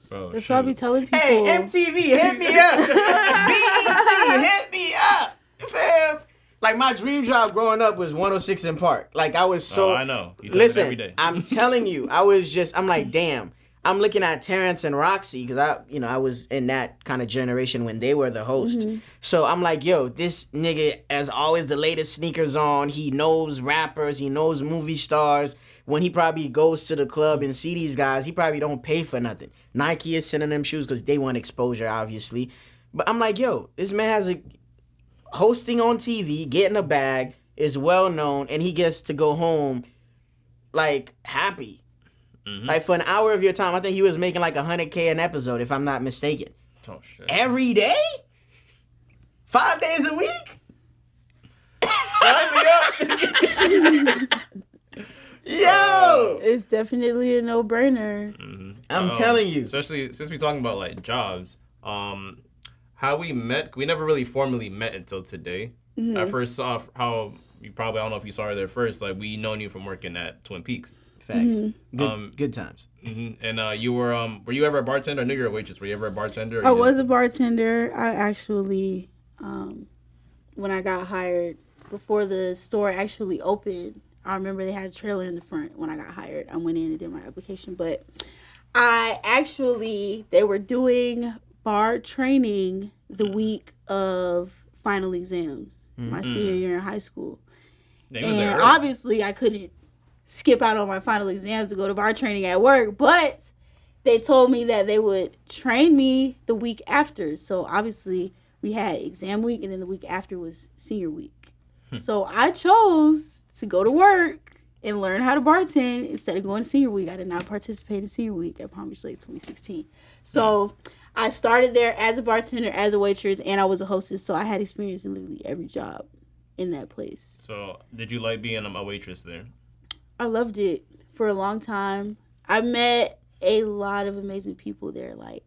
S2: Bro,
S3: That's what I be telling people.
S1: Hey, MTV, hit me up. BET, hit me up. Fam. Like, my dream job growing up was 106 in Park. Like, I was so...
S2: Oh, I know. He says it every day.
S1: I'm telling you, I'm like, damn. I'm looking at Terrence and Roxy, because I was in that kind of generation when they were the host. So I'm like, yo, this nigga has always the latest sneakers on. He knows rappers. He knows movie stars. When he probably goes to the club and see these guys, he probably don't pay for nothing. Nike is sending them shoes because they want exposure, obviously. But I'm like, yo, this man has hosting on TV, getting a bag, is well known, and he gets to go home like happy. Like, for an hour of your time, I think he was making like $100K an episode, if I'm not mistaken.
S2: Oh, shit.
S1: Every day? 5 days a week?
S2: Sign me up.
S1: Yo!
S3: It's definitely a no-brainer.
S1: I'm telling you.
S2: Especially since we're talking about like jobs, how we met, we never really formally met until today. I first saw how you probably, I don't know if you saw her there first. Like we known you from working at Twin Peaks.
S1: Facts. Good times.
S2: And you were you ever a bartender? I knew you were a waitress. Were you ever a bartender?
S3: I was a bartender. I actually, when I got hired, before the store actually opened, I remember they had a trailer in the front when I got hired. I went in and did my application. But they were doing bar training the week of final exams, my senior year in high school. And obviously I couldn't skip out on my final exams to go to bar training at work, but they told me that they would train me the week after. So obviously we had exam week, and then the week after was senior week. So I chose to go to work and learn how to bartend instead of going to senior week. I did not participate in senior week at Palm Beach Lake 2016. So I started there as a bartender, as a waitress, and I was a hostess. So I had experience in literally every job in that place.
S2: So did you like being a waitress there?
S3: I loved it for a long time. I met a lot of amazing people there. Like,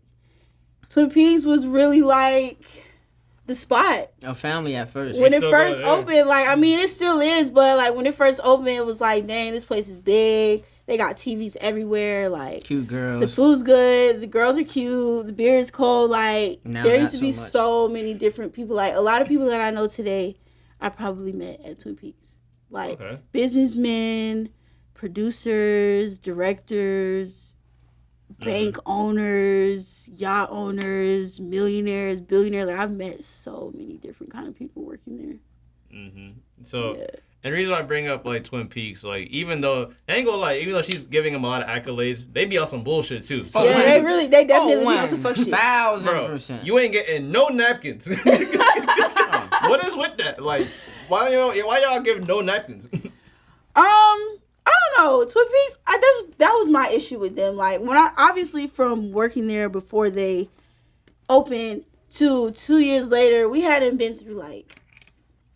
S3: Twin Peaks was really like the spot.
S1: A family at first.
S3: When it first opened, like, I mean, it still is, but like when it first opened, it was like, dang, this place is big. They got TVs everywhere. Like,
S1: cute girls.
S3: The food's good. The girls are cute. The beer is cold. Like,
S1: now,
S3: there used to be so many different people. Like, a lot of people that I know today, I probably met at Twin Peaks. Like, businessmen, producers, directors, bank owners, yacht owners, millionaires, billionaires. Like, I've met so many different kind of people working there.
S2: So, and the reason why I bring up like Twin Peaks, like even though even though she's giving them a lot of accolades, they be on some bullshit too. So,
S3: they definitely be on some fuck shit.
S1: 1,000%.
S2: You ain't getting no napkins. What is with that? Like, why y'all give no napkins?
S3: I don't know. Twin Peaks, that was my issue with them. Like, when I, obviously from working there before they opened to 2 years later, we hadn't been through like,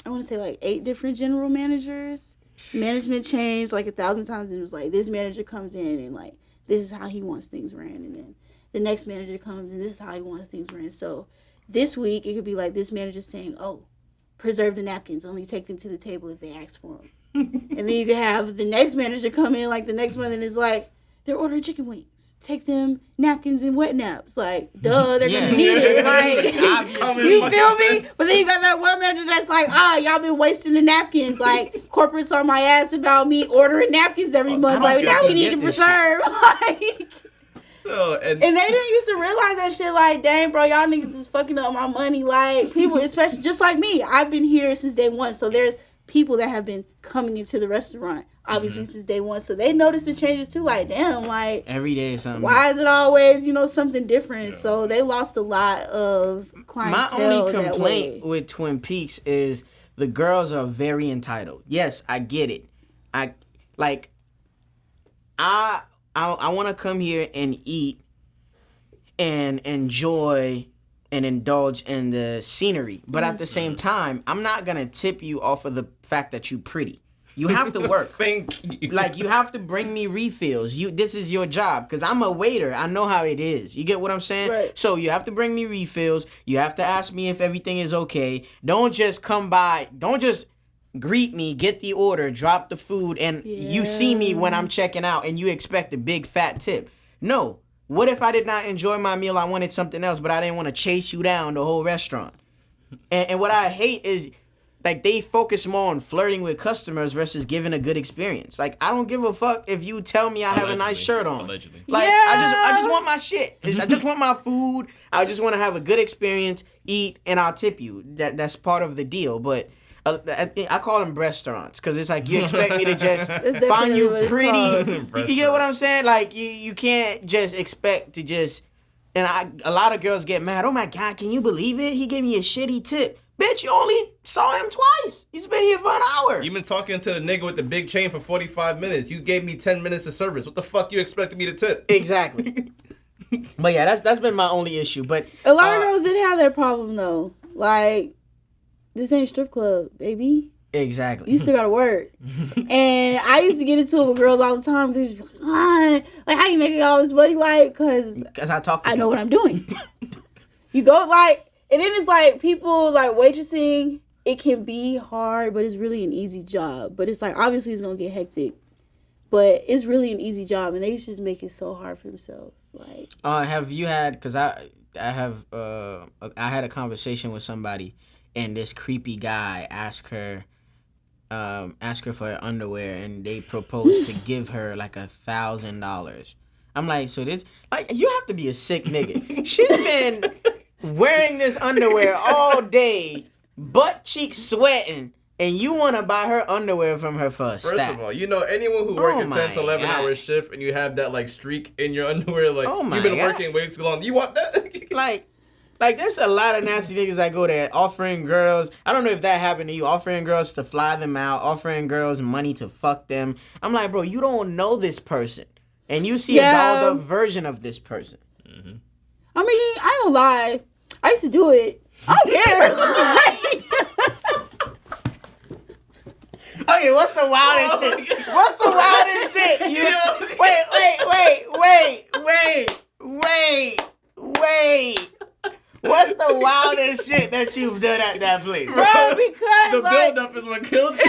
S3: I want to say like 8 different general managers. Management changed like 1,000 times, and it was like, this manager comes in and like, this is how he wants things ran. And then the next manager comes and this is how he wants things ran. So this week, it could be like this manager saying, oh, preserve the napkins, only take them to the table if they ask for them. And then you can have the next manager come in like the next month and it's like, they're ordering chicken wings. Take them napkins and wet naps. Like, duh, they're going to need it. Like, you feel me? But then you got that one manager that's like, y'all been wasting the napkins. Like, corporates on my ass about me ordering napkins every month. Like, now we need to preserve. Like, and they didn't used to realize that shit. Like, dang, bro, y'all niggas is fucking up my money. Like, people, especially just like me, I've been here since day one. So there's people that have been coming into the restaurant obviously since day one, so they noticed the changes too. Like, damn, like
S1: every day something.
S3: Why is it always something different? So they lost a lot of clientele.
S1: My only complaint with Twin Peaks is the girls are very entitled. Yes, I get it. I want to come here and eat and enjoy and indulge in the scenery. But at the same time, I'm not going to tip you off of the fact that you're pretty. You have to work.
S2: Thank you.
S1: Like, you have to bring me refills. This is your job. Because I'm a waiter. I know how it is. You get what I'm saying?
S3: Right.
S1: So you have to bring me refills. You have to ask me if everything is okay. Don't just come by. Don't just greet me, get the order, drop the food, and you see me when I'm checking out and you expect a big fat tip. No. What if I did not enjoy my meal? I wanted something else, but I didn't want to chase you down the whole restaurant. And what I hate is, like, they focus more on flirting with customers versus giving a good experience. Like, I don't give a fuck if you tell me I have a nice shirt on.
S2: Allegedly.
S1: Like, I just want my shit. I just want my food. I just want to have a good experience, eat, and I'll tip you. That's part of the deal. But I call them restaurants because it's like you expect me to just find you pretty. You get what I'm saying? Like, you can't just expect to just... And a lot of girls get mad. Oh, my God, can you believe it? He gave me a shitty tip. Bitch, you only saw him twice. He's been here for an hour.
S2: You've been talking to the nigga with the big chain for 45 minutes. You gave me 10 minutes of service. What the fuck you expected me to tip?
S1: Exactly. But yeah, that's been my only issue. But
S3: a lot of girls did have that problem though. Like, this ain't strip club, baby.
S1: Exactly.
S3: You still gotta work. And I used to get into it with girls all the time. They just be like, how you making all this money? Like, cause I know what I'm doing. You go like. And then it's like people like waitressing it can be hard, but it's really an easy job. But it's like, obviously it's gonna get hectic, but it's really an easy job, and they just make it so hard for themselves. Like,
S1: have you had? Because I had a conversation with somebody, and this creepy guy asked her for her underwear, and they proposed to give her like $1,000. I'm like, so this, like, you have to be a sick nigga. She's been wearing this underwear all day, butt cheeks sweating, and you want to buy her underwear from her for a stack.
S2: First of all, you know, anyone who works a 10 to 11 hour shift and you have that like streak in your underwear, like you've been working way too long. You want that?
S1: Like, there's a lot of nasty niggas that go there offering girls. I don't know if that happened to you. Offering girls to fly them out, offering girls money to fuck them. I'm like, bro, you don't know this person, and you see a dolled up version of this person.
S2: Mm-hmm.
S3: I mean, I ain't gonna lie. I used to do it. I don't care.
S1: Okay, what's the wildest shit? What's the wildest shit? Wait. What's the wildest shit that you've done at that place?
S3: Bro, because
S2: the
S3: like,
S2: build-up is what killed me.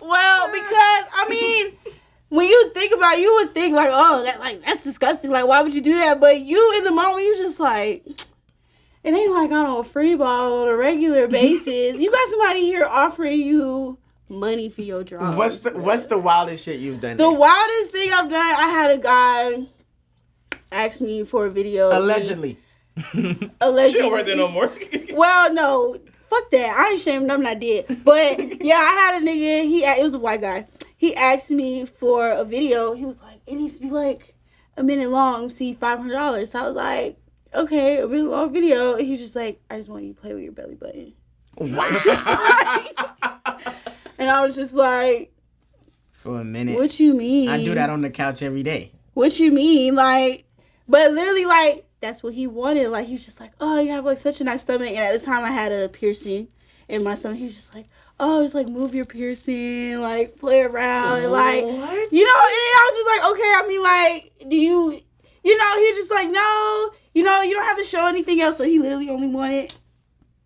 S3: Well, because, I mean, when you think about it, you would think like, oh, that's disgusting. Like, why would you do that? But you, in the moment, you just like, it ain't like I don't free ball on a regular basis. You got somebody here offering you money for your drawers.
S1: What's the wildest shit you've done?
S3: The wildest thing I've done, I had a guy ask me for a video.
S1: Allegedly.
S2: She don't work there no more.
S3: Well, no. Fuck that. I ain't ashamed of nothing I did. But, yeah, I had a nigga. It was a white guy. He asked me for a video. He was like, it needs to be like a minute long. See, $500. So I was like, okay, a minute long video. And he was just like, I just want you to play with your belly button.
S1: Wow.
S3: And I was just like,
S1: for a minute.
S3: What you mean?
S1: I do that on the couch every day.
S3: What you mean? Like, but literally, like, that's what he wanted. Like, he was just like, oh, you have like such a nice stomach. And at the time, I had a piercing in my stomach. He was just like, oh, just like move your piercing, like play around, and like,
S1: what?
S3: you know. And then I was just like, okay. I mean, like, do you know? He was just like, no, you know, you don't have to show anything else. So he literally only wanted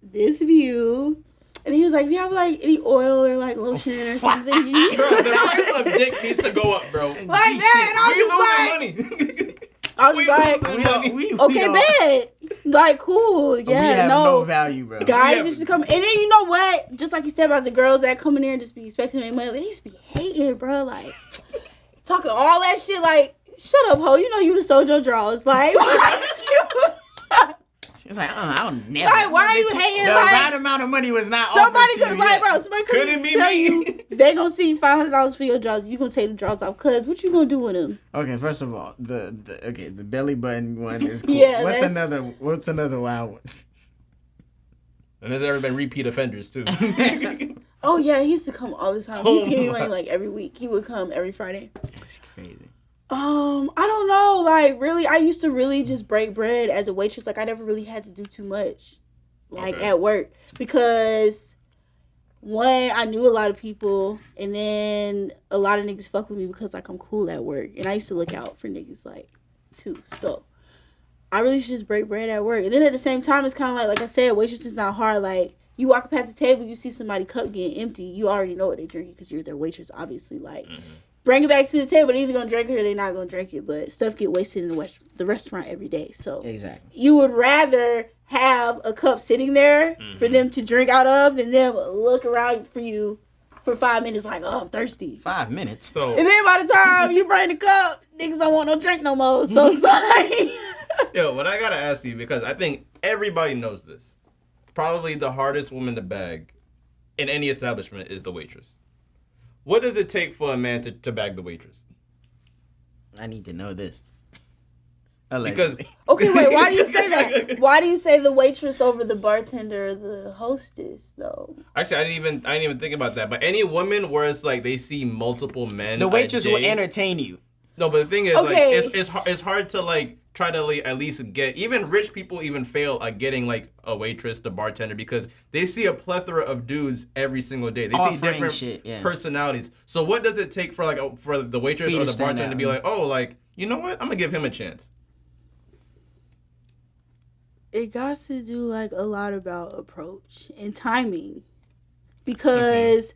S3: this view. And he was like, do you have like any oil or like lotion or something?
S2: Bro, the price of dick needs to go up, bro.
S3: Like that. And I was just like,
S2: money.
S3: I was like, okay, bad. Like, cool. Yeah,
S1: we have no value, bro.
S3: Guys used to come. And then, you know what? Just like you said about the girls that come in there and just be expecting to make money. They used to be hating, bro. Like, talking all that shit. Like, shut up, ho. You know you the sold your drawers. Like,
S1: She's like, I'll never.
S3: Like, why are you hating?
S1: The
S3: like,
S1: right amount of money was not
S3: somebody
S1: offered to
S3: could,
S1: you
S3: like,
S1: yet.
S3: bro, somebody could tell you they gonna see $500 for your drawers. You gonna take the drawers off, cause what you gonna do with them?
S1: Okay, first of all, the belly button one is cool.
S3: Yeah,
S1: what's another wild one?
S2: And there's ever been repeat offenders too.
S3: Oh yeah, he used to come all the time. He used to give me money like every week. He would come every Friday.
S1: That's crazy.
S3: I don't know. Like, really, I used to really just break bread as a waitress. Like, I never really had to do too much, like, at work. Because, one, I knew a lot of people. And then a lot of niggas fuck with me because, like, I'm cool at work. And I used to look out for niggas, like, too. So, I really should just break bread at work. And then at the same time, it's kind of like I said, waitress is not hard. Like, you walk past the table, you see somebody cup getting empty. You already know what they're drinking because you're their waitress, obviously. Like, bring it back to the table. They're either going to drink it or they're not going to drink it. But stuff get wasted in the restaurant every day. So
S1: exactly,
S3: you would rather have a cup sitting there for them to drink out of than them look around for you for 5 minutes like, oh, I'm thirsty.
S1: 5 minutes.
S2: So,
S3: and then by the time you bring the cup, niggas don't want no drink no more. So it's like...
S2: Yo, what I got to ask you, because I think everybody knows this. Probably the hardest woman to bag in any establishment is the waitress. What does it take for a man to bag the waitress?
S1: I need to know this.
S2: Because
S3: okay, wait. Why do you say that? Why do you say the waitress over the bartender or the hostess though?
S2: Actually, I didn't even think about that. But any woman where it's like they see multiple men,
S1: the waitress will entertain you.
S2: No, but the thing is,
S3: okay.
S2: like, it's hard to like try to like, at least get. Even rich people even fail at getting like a waitress, the bartender, because they see a plethora of dudes every single day. They see different personalities. So what does it take for like for the waitress or the bartender to be like, oh, like, you know what? I'm gonna give him a chance.
S3: It got to do like a lot about approach and timing, because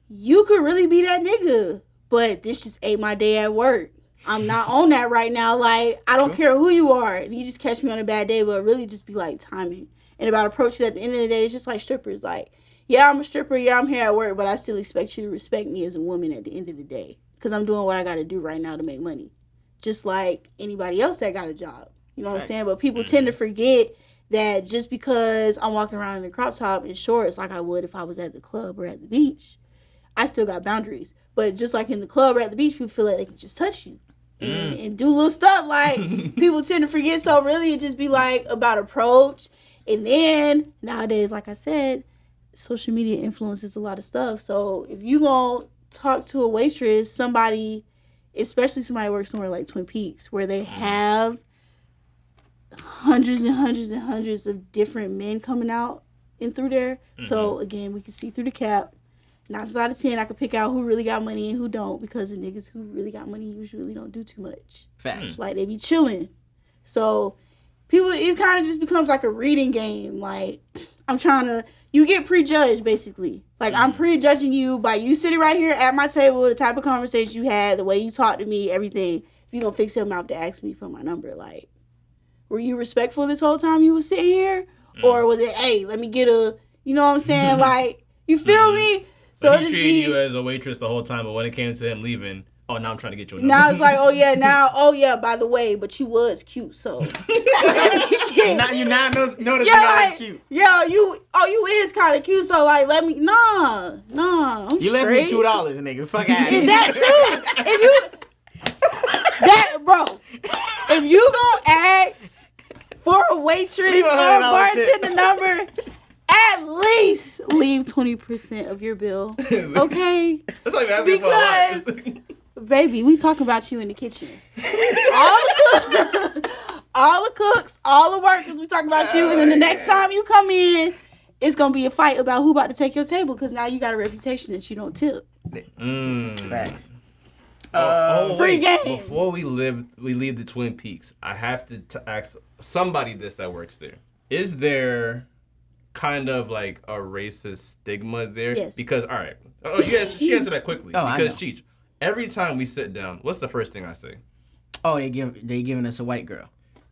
S3: you could really be that nigga, but this just ate my day at work. I'm not on that right now. Like, I don't care who you are. You just catch me on a bad day, but really just be like timing and about approaching. At the end of the day, it's just like strippers. Like, yeah, I'm a stripper. Yeah, I'm here at work, but I still expect you to respect me as a woman at the end of the day, because I'm doing what I got to do right now to make money, just like anybody else that got a job. You know what I'm saying? But people tend to forget that just because I'm walking around in a crop top and shorts like I would if I was at the club or at the beach, I still got boundaries. But just like in the club or at the beach, people feel like they can just touch you and do little stuff. Like, people tend to forget. So really it just be like about approach. And then nowadays, like I said, social media influences a lot of stuff. So if you gonna talk to a waitress, somebody, especially somebody who works somewhere like Twin Peaks, where they have hundreds and hundreds and hundreds of different men coming out and through there. So again, we can see through the cap. 9 times out of 10, I can pick out who really got money and who don't, because the niggas who really got money usually don't do too much.
S1: Facts.
S3: Like, they be chilling. So people, it kind of just becomes like a reading game. Like, you get prejudged basically. Like, I'm prejudging you by you sitting right here at my table, the type of conversation you had, the way you talk to me, everything. If you gonna fix your mouth to ask me for my number, like, were you respectful this whole time you was sitting here? Or was it, hey, let me get a, you know what I'm saying? Like, you feel me?
S2: So he treated you as a waitress the whole time, but when it came to him leaving, oh, now I'm trying to get you a number.
S3: Now it's like, oh yeah, by the way, but you was cute, so.
S1: Now you now noticing I was cute.
S3: Yeah, you is kind of cute, so like, let me, nah, I'm
S1: you
S3: straight.
S1: left me $2, nigga. Fuck out of here.
S3: That too. If you gonna ask for a waitress or a bartender number, at least leave 20% of your bill, okay?
S2: That's like asking
S3: because,
S2: for
S3: baby, we talking about you in the kitchen. All the cooks, all the workers, we talking about you. And then the next time you come in, it's gonna be a fight about who about to take your table, because now you got a reputation that you don't tip.
S1: Facts.
S3: Free game.
S2: Before we leave the Twin Peaks, I have to ask somebody that works there. Is there kind of like a racist stigma there?
S3: Yes.
S2: Because, all right. Oh, yes, she answered that quickly. Because, Cheech, every time we sit down, what's the first thing I say?
S1: Oh, they giving us a white girl.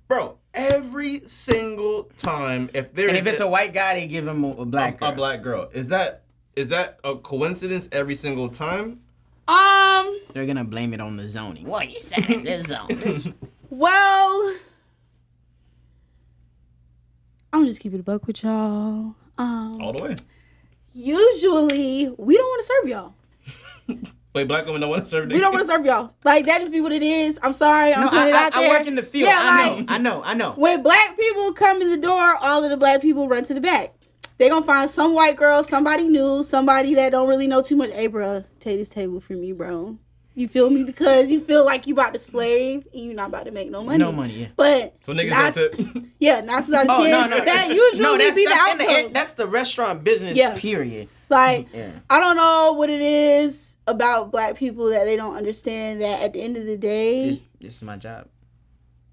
S2: Bro, every single time, if
S1: it's a white guy, they give him a black girl.
S2: A black girl. Is that a coincidence every single time?
S1: They're gonna blame it on the zoning. What you said in this zone?
S3: Well, I'm just keeping it a buck with y'all.
S2: All the way.
S3: Usually, we don't want to serve y'all.
S2: Wait, black women don't want to serve.
S3: We don't want to serve y'all. Like, that just be what it is. I'm sorry. I'm putting it out there.
S1: I work in the field. Yeah, I know.
S3: When black people come in the door, all of the black people run to the back. They gonna find some white girl, somebody new, somebody that don't really know too much. Hey, bro, take this table for me, bro. You feel me? Because you feel like you about to slave and you not about to make no money.
S1: No money, yeah.
S3: But
S2: so niggas don't tip.
S3: Yeah, 9 times out of 10.
S1: No.
S3: That usually be the outcome.
S1: That's the restaurant business. Period.
S3: Like, I don't know what it is about black people that they don't understand that at the end of the day,
S1: this is my job.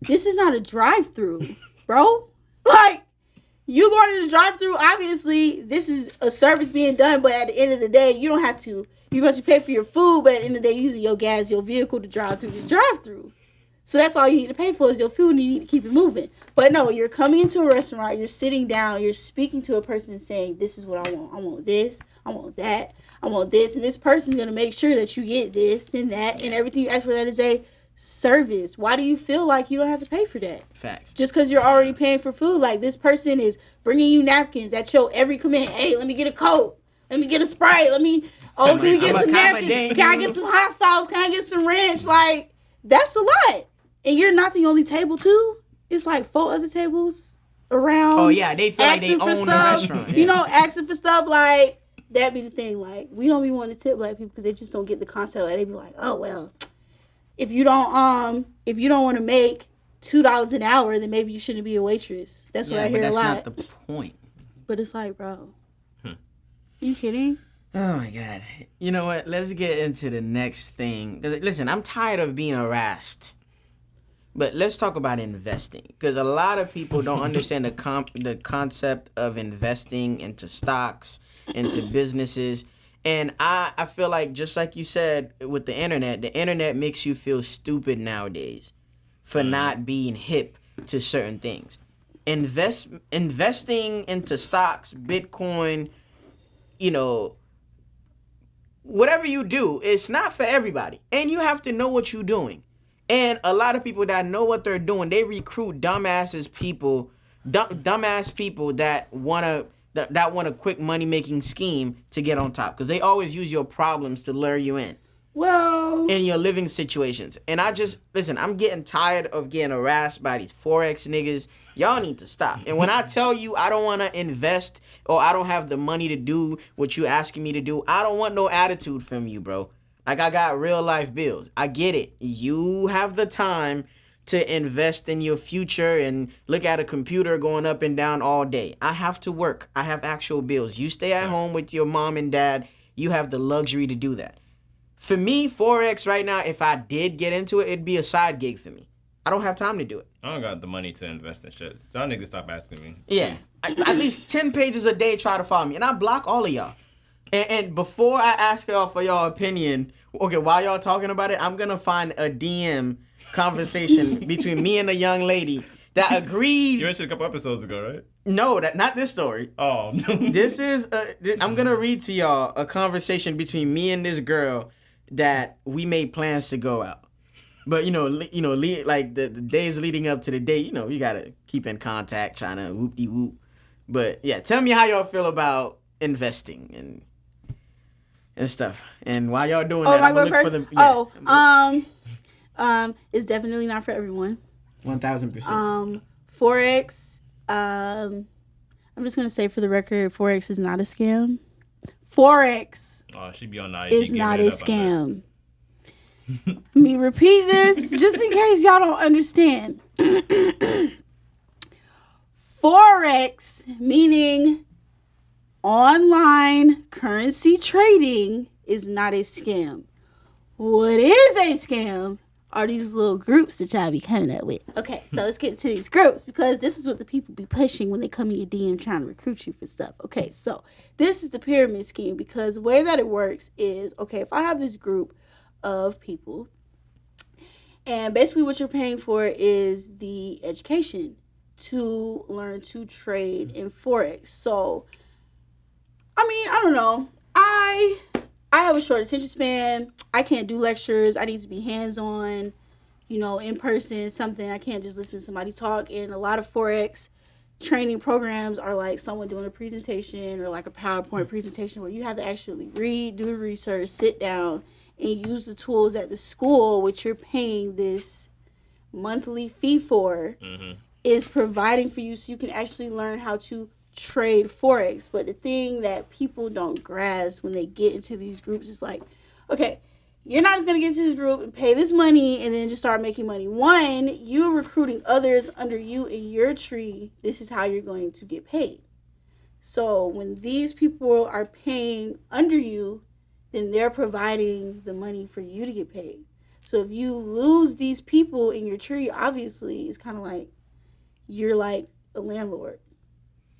S1: This
S3: is not a drive-through, bro. Like, you going to the drive-through, obviously, this is a service being done, but at the end of the day, you don't have to. You're going to pay for your food, but at the end of the day, you're using your gas, your vehicle to drive through this drive-through. So that's all you need to pay for is your food, and you need to keep it moving. But no, you're coming into a restaurant, you're sitting down, you're speaking to a person saying, this is what I want. I want this, I want that, I want this. And this person's going to make sure that you get this and that, and everything you ask for that is a service. Why do you feel like you don't have to pay for that?
S1: Facts.
S3: Just because you're already paying for food. Like, this person is bringing you napkins at your every command. Hey, let me get a Coke. Let me get a Sprite. Can we get some napkins? Can I get some hot sauce? Can I get some ranch? Like, that's a lot. And you're not the only table, too. It's like 4 other tables around.
S1: Oh, yeah. They feel like they own the restaurant. Yeah.
S3: You know, asking for stuff. Like, that be the thing. Like, we don't be wanting to tip black people because they just don't get the concept. Like, they be like, oh, well, if you don't want to make $2 an hour, then maybe you shouldn't be a waitress. That's what I hear a lot.
S1: That's not the point.
S3: But it's like, bro, you kidding?
S1: Oh my God. You know what? Let's get into the next thing. Listen, I'm tired of being harassed But let's talk about investing, because a lot of people don't understand the concept of investing into stocks, into businesses. And I feel like, just like you said with the internet makes you feel stupid nowadays for not being hip to certain things. Investing into stocks, Bitcoin, whatever you do, it's not for everybody. And you have to know what you're doing. And a lot of people that know what they're doing, they recruit dumbass people that want a quick money making scheme to get on top, because they always use your problems to lure you in.
S3: Well,
S1: in your living situations. And I'm getting tired of getting harassed by these Forex niggas. Y'all need to stop. And when I tell you I don't want to invest, or I don't have the money to do what you asking me to do, I don't want no attitude from you, bro. Like, I got real life bills. I get it. You have the time to invest in your future and look at a computer going up and down all day. I have to work. I have actual bills. You stay at home with your mom and dad. You have the luxury to do that. For me, Forex right now, if I did get into it, it'd be a side gig for me. I don't have time to do it.
S2: I don't got the money to invest in shit. So y'all niggas stop asking me.
S1: Yeah. At least 10 pages a day try to follow me. And I block all of y'all. And before I ask y'all for your opinion, okay, while y'all talking about it, I'm going to find a DM conversation between me and a young lady that agreed.
S2: You mentioned a couple episodes ago, right?
S1: No, not this story.
S2: Oh.
S1: This is, I'm going to read to y'all a conversation between me and this girl that we made plans to go out. But, like the days leading up to the date, you got to keep in contact, trying to whoop-de-whoop. But, yeah, tell me how y'all feel about investing and stuff. And while y'all doing that, I'm going to look for the... Yeah.
S3: It's definitely not for everyone.
S1: 1,000%.
S3: Forex, I'm just going to say for the record, Forex is not a scam. Forex
S2: she be on the
S3: is not a scam. Let me repeat this just in case y'all don't understand. Forex, meaning online currency trading, is not a scam. What is a scam are these little groups that y'all be coming up with. Okay, so let's get into these groups, because this is what the people be pushing when they come in your DM trying to recruit you for stuff. Okay, so this is the pyramid scheme, because the way that it works is, okay, if I have this group of people, and basically what you're paying for is the education to learn to trade in Forex. So, I don't know. I have a short attention span. I can't do lectures. I need to be hands-on, in person, something. I can't just listen to somebody talk. And a lot of Forex training programs are like someone doing a presentation, or like a PowerPoint presentation, where you have to actually read, do the research, sit down, and use the tools at the school, which you're paying this monthly fee for, is providing for you, so you can actually learn how to trade Forex. But the thing that people don't grasp when they get into these groups is like, okay, you're not just going to get into this group and pay this money and then just start making money. One, you're recruiting others under you in your tree. This is how you're going to get paid. So when these people are paying under you, then they're providing the money for you to get paid. So if you lose these people in your tree, obviously it's kind of like you're like a landlord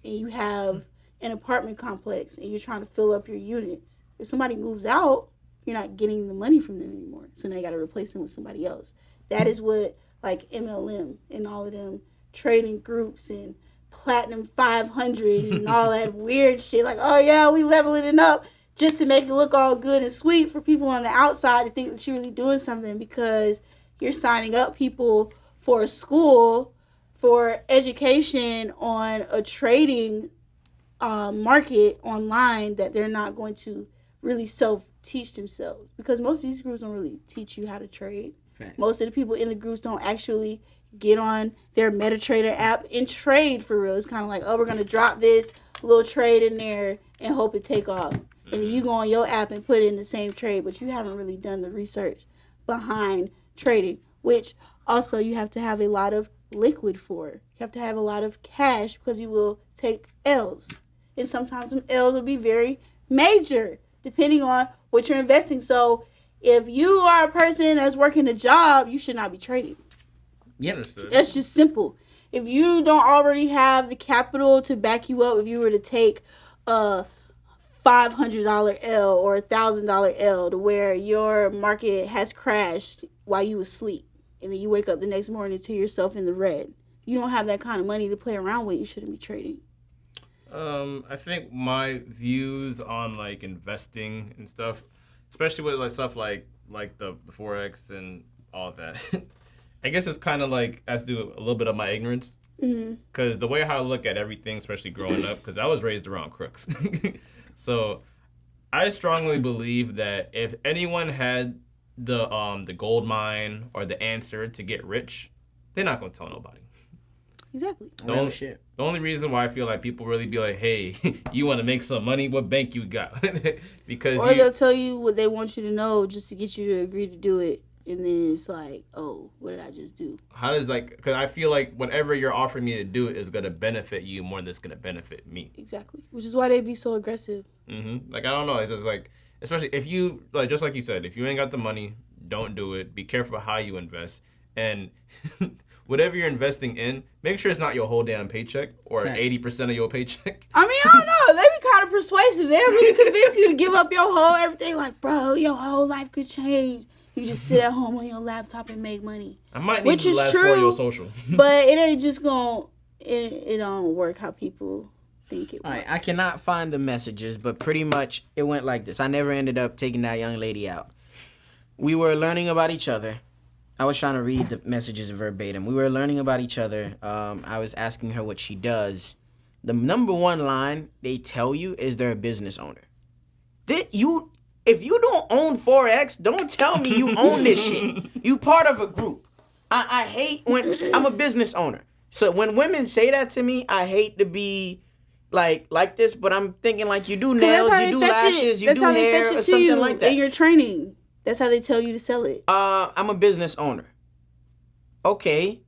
S3: and you have an apartment complex and you're trying to fill up your units. If somebody moves out, you're not getting the money from them anymore. So now you got to replace them with somebody else. That is what like MLM and all of them trading groups and Platinum 500 and all that weird shit. Like, oh yeah, we leveling it up just to make it look all good and sweet for people on the outside to think that you're really doing something, because you're signing up people for a school for education on a trading market online that they're not going to really self-teach themselves, because most of these groups don't really teach you how to trade. Right. Most of the people in the groups don't actually get on their MetaTrader app and trade for real. It's kind of like, oh, we're going to drop this little trade in there and hope it take off. And then you go on your app and put in the same trade, but you haven't really done the research behind trading, which also you have to have a lot of liquid for. You have to have a lot of cash, because you will take L's. And sometimes them L's will be very major, depending on what you're investing. So if you are a person that's working a job, you should not be trading.
S1: Yep.
S2: Understood.
S3: That's just simple. If you don't already have the capital to back you up, if you were to take a $500 L or $1,000 L to where your market has crashed while you asleep, and then you wake up the next morning to yourself in the red, you don't have that kind of money to play around with. You shouldn't be trading.
S2: I think my views on like investing and stuff, especially with like stuff like the forex and all of that, I guess it's kind of like has to do a little bit of my ignorance. Because the way how I look at everything, especially growing up, because I was raised around crooks, so I strongly believe that if anyone had the gold mine or the answer to get rich, they're not gonna tell nobody.
S3: Exactly.
S2: The only reason why I feel like people really be like, hey, you want to make some money? What bank you got? Because
S3: they'll tell you what they want you to know just to get you to agree to do it. And then it's like, oh, what did I just do?
S2: How does because I feel like whatever you're offering me to do is going to benefit you more than it's going to benefit me.
S3: Exactly. Which is why they be so aggressive.
S2: Like, I don't know. It's just like, especially if you, like, just like you said, if you ain't got the money, don't do it. Be careful how you invest. And whatever you're investing in, make sure it's not your whole damn paycheck or 80% of your paycheck.
S3: I mean, I don't know. They be kind of persuasive. They really convince you to give up your whole everything. Like, bro, your whole life could change. You just sit at home on your laptop and make money.
S2: I might need to last for your social.
S3: But it ain't just going to, it don't work how people think it works.
S1: All right, I cannot find the messages, but pretty much it went like this. I never ended up taking that young lady out. We were learning about each other. I was trying to read the messages verbatim. We were learning about each other. I was asking her what she does. The number one line they tell you is they're a business owner. If you don't own Forex, don't tell me you own this shit. You part of a group. I hate when I'm a business owner. So when women say that to me, I hate to be like this, but I'm thinking like you do nails, you do lashes, you do hair, or something like that.
S3: In your training. That's how they tell you to sell it.
S1: I'm a business owner. Okay.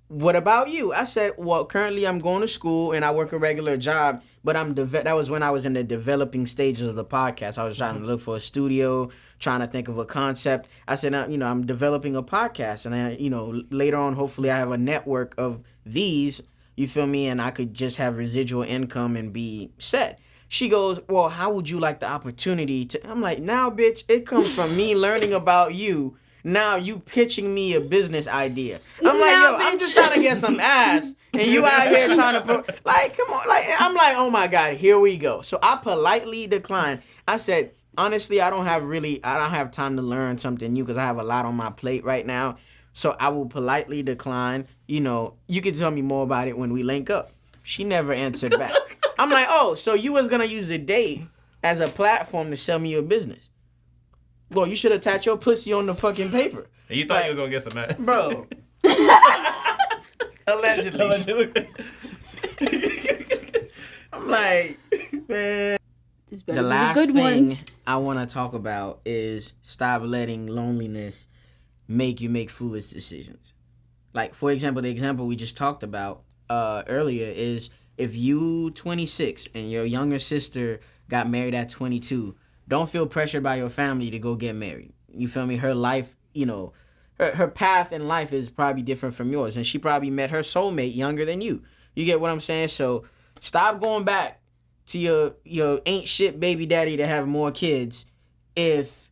S1: What about you? I said, well, currently I'm going to school and I work a regular job, but that was when I was in the developing stages of the podcast. I was trying to look for a studio, trying to think of a concept. I said, I'm developing a podcast, and later on, hopefully I have a network of these, you feel me? And I could just have residual income and be set. She goes, well, how would you like the opportunity to? I'm like, now, bitch, it comes from me learning about you. Now you pitching me a business idea. I'm like, yo, I'm just trying to get some ass, and you out here trying to put, like, come on. Like, I'm like, oh my God, here we go. So I politely declined. I said, honestly, I don't have time to learn something new because I have a lot on my plate right now. So I will politely decline. You can tell me more about it when we link up. She never answered back. I'm like, oh, so you was going to use a date as a platform to sell me your business. Well, you should attach your pussy on the fucking paper.
S2: And you thought you was going to get some ass.
S1: Bro. Allegedly. I'm like, man. The last thing I want to talk about is stop letting loneliness make you make foolish decisions. Like, for example, the example we just talked about earlier is if you 26 and your younger sister got married at 22, don't feel pressured by your family to go get married. You feel me? Her life, her path in life is probably different from yours, and she probably met her soulmate younger than you. You get what I'm saying? So stop going back to your ain't shit baby daddy to have more kids if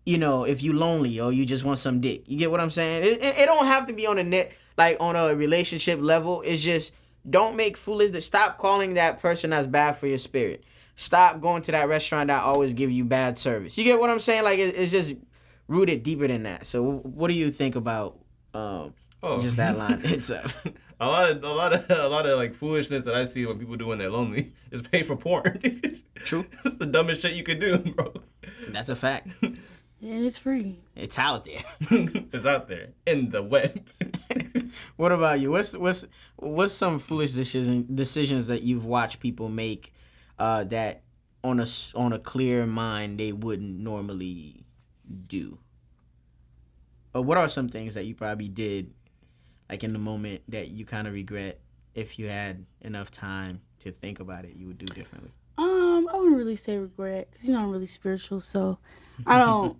S1: you lonely or you just want some dick. You get what I'm saying? It don't have to be on a relationship level. It's just don't make foolish. Stop calling that person that's bad for your spirit. Stop going to that restaurant that always give you bad service. You get what I'm saying? Like, it's just rooted deeper than that. So what do you think about just that line itself?
S2: A lot of like foolishness that I see when people do when they're lonely is pay for porn.
S1: True.
S2: It's the dumbest shit you could do, bro.
S1: That's a fact.
S3: And it's free.
S1: It's out there.
S2: It's out there in the web.
S1: What about you? What's some foolish decisions that you've watched people make that on a clear mind they wouldn't normally do? Or what are some things that you probably did like in the moment that you kind of regret if you had enough time to think about it, you would do differently?
S3: I wouldn't really say regret because I'm really spiritual, so I don't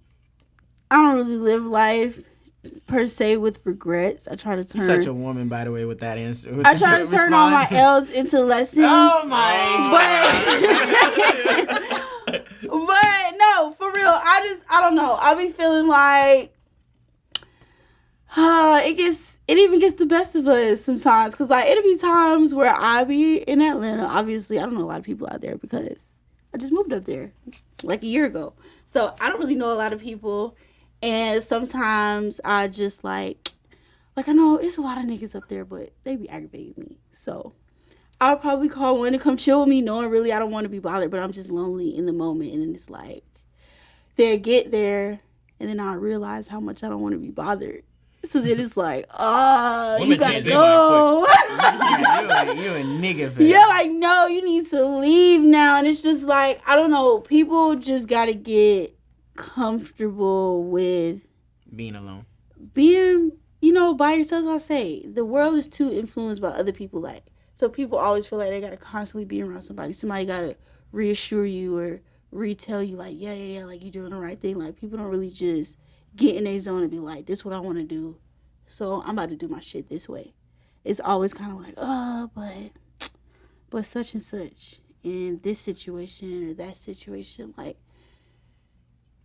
S3: really live life per se with regrets. I try to turn.
S1: Such a woman, by the way, with that answer. With
S3: I try to turn all my L's into lessons.
S1: Oh my
S3: God. But no, for real. I don't know. I be feeling like it even gets the best of us sometimes. Cause like it'll be times where I be in Atlanta. Obviously, I don't know a lot of people out there because I just moved up there like a year ago. So I don't really know a lot of people. And sometimes I just like I know it's a lot of niggas up there, but they be aggravating me. So I'll probably call one to come chill with me, knowing really I don't want to be bothered, but I'm just lonely in the moment. And then it's like, they'll get there, and then I realize how much I don't want to be bothered. So then it's like, you gotta go.
S1: You a nigga for that.
S3: Yeah, like, no, you need to leave now. And it's just like, I don't know, people just gotta get comfortable with
S1: being alone.
S3: Being, by yourself. I say, the world is too influenced by other people, like, so people always feel like they gotta constantly be around somebody. Somebody gotta reassure you or retell you, like, yeah, like, you're doing the right thing. Like, people don't really just get in their zone and be like, this is what I want to do, so I'm about to do my shit this way. It's always kind of like, but such and such in this situation or that situation. Like,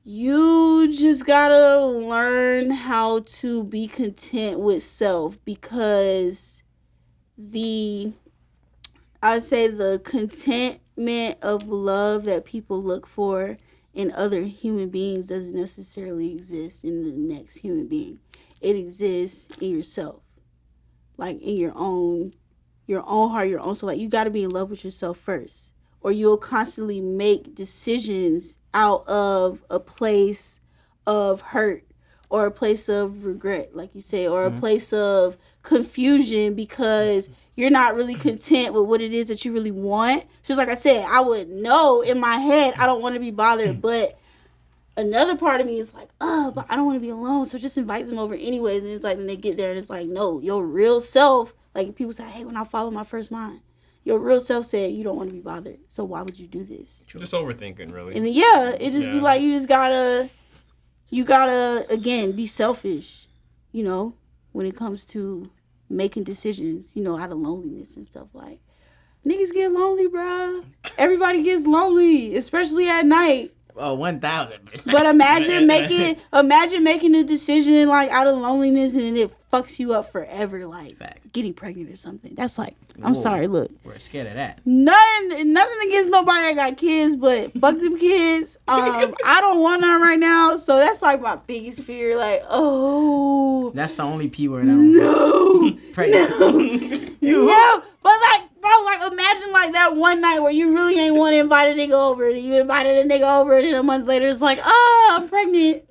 S3: you just gotta learn how to be content with self, because I'd say the contentment of love that people look for in other human beings doesn't necessarily exist in the next human being. It exists in yourself, like in your own heart, your own soul. Like, you got to be in love with yourself first, or you'll constantly make decisions out of a place of hurt or a place of regret, like you say, or a place of confusion because you're not really content with what it is that you really want. Just like I said, I would know in my head I don't want to be bothered, but another part of me is like, but I don't want to be alone, so just invite them over anyways. And it's like, then they get there and it's like, no, your real self, like people say, hey, when I follow my first mind, your real self said you don't want to be bothered, so why would you do this?
S2: Just overthinking, really.
S3: And then, it just be like, you gotta again be selfish, when it comes to making decisions, out of loneliness and stuff. Like, niggas get lonely, bruh. Everybody gets lonely, especially at night.
S1: Oh, 1,000%.
S3: But imagine making a decision like out of loneliness and it fucks you up forever, like
S1: Facts.
S3: Getting pregnant or something. That's like, I'm sorry, look.
S1: We're scared of that.
S3: Nothing against nobody that got kids, but fuck them kids. I don't want none right now, so that's like my biggest fear. Like,
S1: that's the only P word I don't know. Pregnant.
S3: No, but like, bro, like imagine like that one night where you really ain't want to invite a nigga over, and you invited a nigga over, and then a month later it's like, I'm pregnant.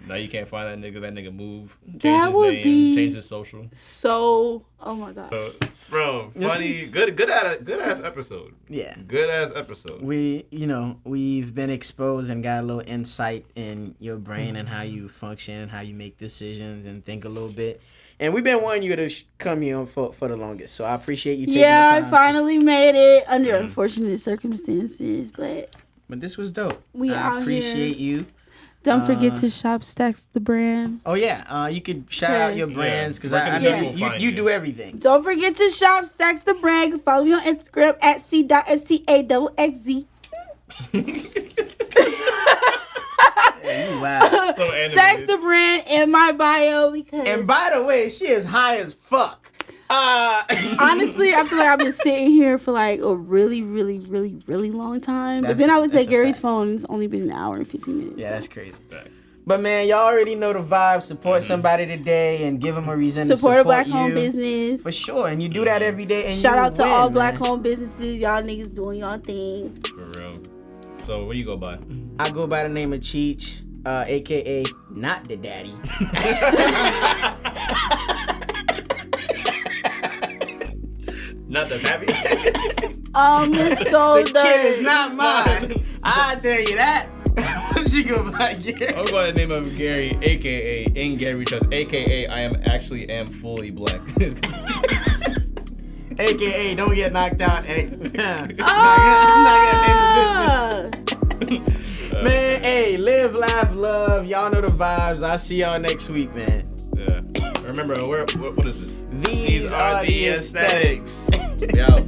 S2: Now you can't find that nigga. That nigga move,
S3: That would be
S2: change his social.
S3: So, oh my gosh.
S2: Bro, funny, good ass episode.
S1: Yeah,
S2: good ass episode.
S1: We've been exposed and got a little insight in your brain and how you function and how you make decisions and think a little bit. And we've been wanting you to come here for the longest, so I appreciate you taking the time.
S3: I finally made it under unfortunate circumstances, but
S1: this was dope.
S3: I
S1: appreciate you.
S3: Don't forget to shop Staxx the brand.
S1: Oh yeah, you could shout out your brands because I know you do everything.
S3: Don't forget to shop Staxx the brand. You can follow me on Instagram at c.staxz.
S1: You wow.
S2: So
S3: Staxx the brand in my bio because.
S1: And by the way, she is high as fuck.
S3: Honestly, I feel like I've been sitting here for like a really, really, really, really long time. But then I looked at Gary's phone and it's only been an hour and 15 minutes.
S1: Yeah, that's crazy. But man, y'all already know the vibe. Support somebody today and give them a reason to support
S3: a black-owned business.
S1: For sure. And you do that every day. And
S3: shout out to all black-owned businesses. Y'all niggas doing y'all thing.
S2: For real. So what do you go by?
S1: I go by the name of Cheech, a.k.a. not the daddy.
S2: Not the baby.
S3: So
S1: the kid is not mine. I'll tell you that. She go by Gary.
S2: I'm going to name him Gary, a.k.a. in Gary Trust, a.k.a. I am fully black.
S1: a.k.a. don't get knocked out. I'm not gonna name the business. Man, hey, live, laugh, laugh, love. Y'all know the vibes. I'll see y'all next week, man.
S2: Yeah. Remember, what is this?
S1: These are the aesthetics.
S2: We out.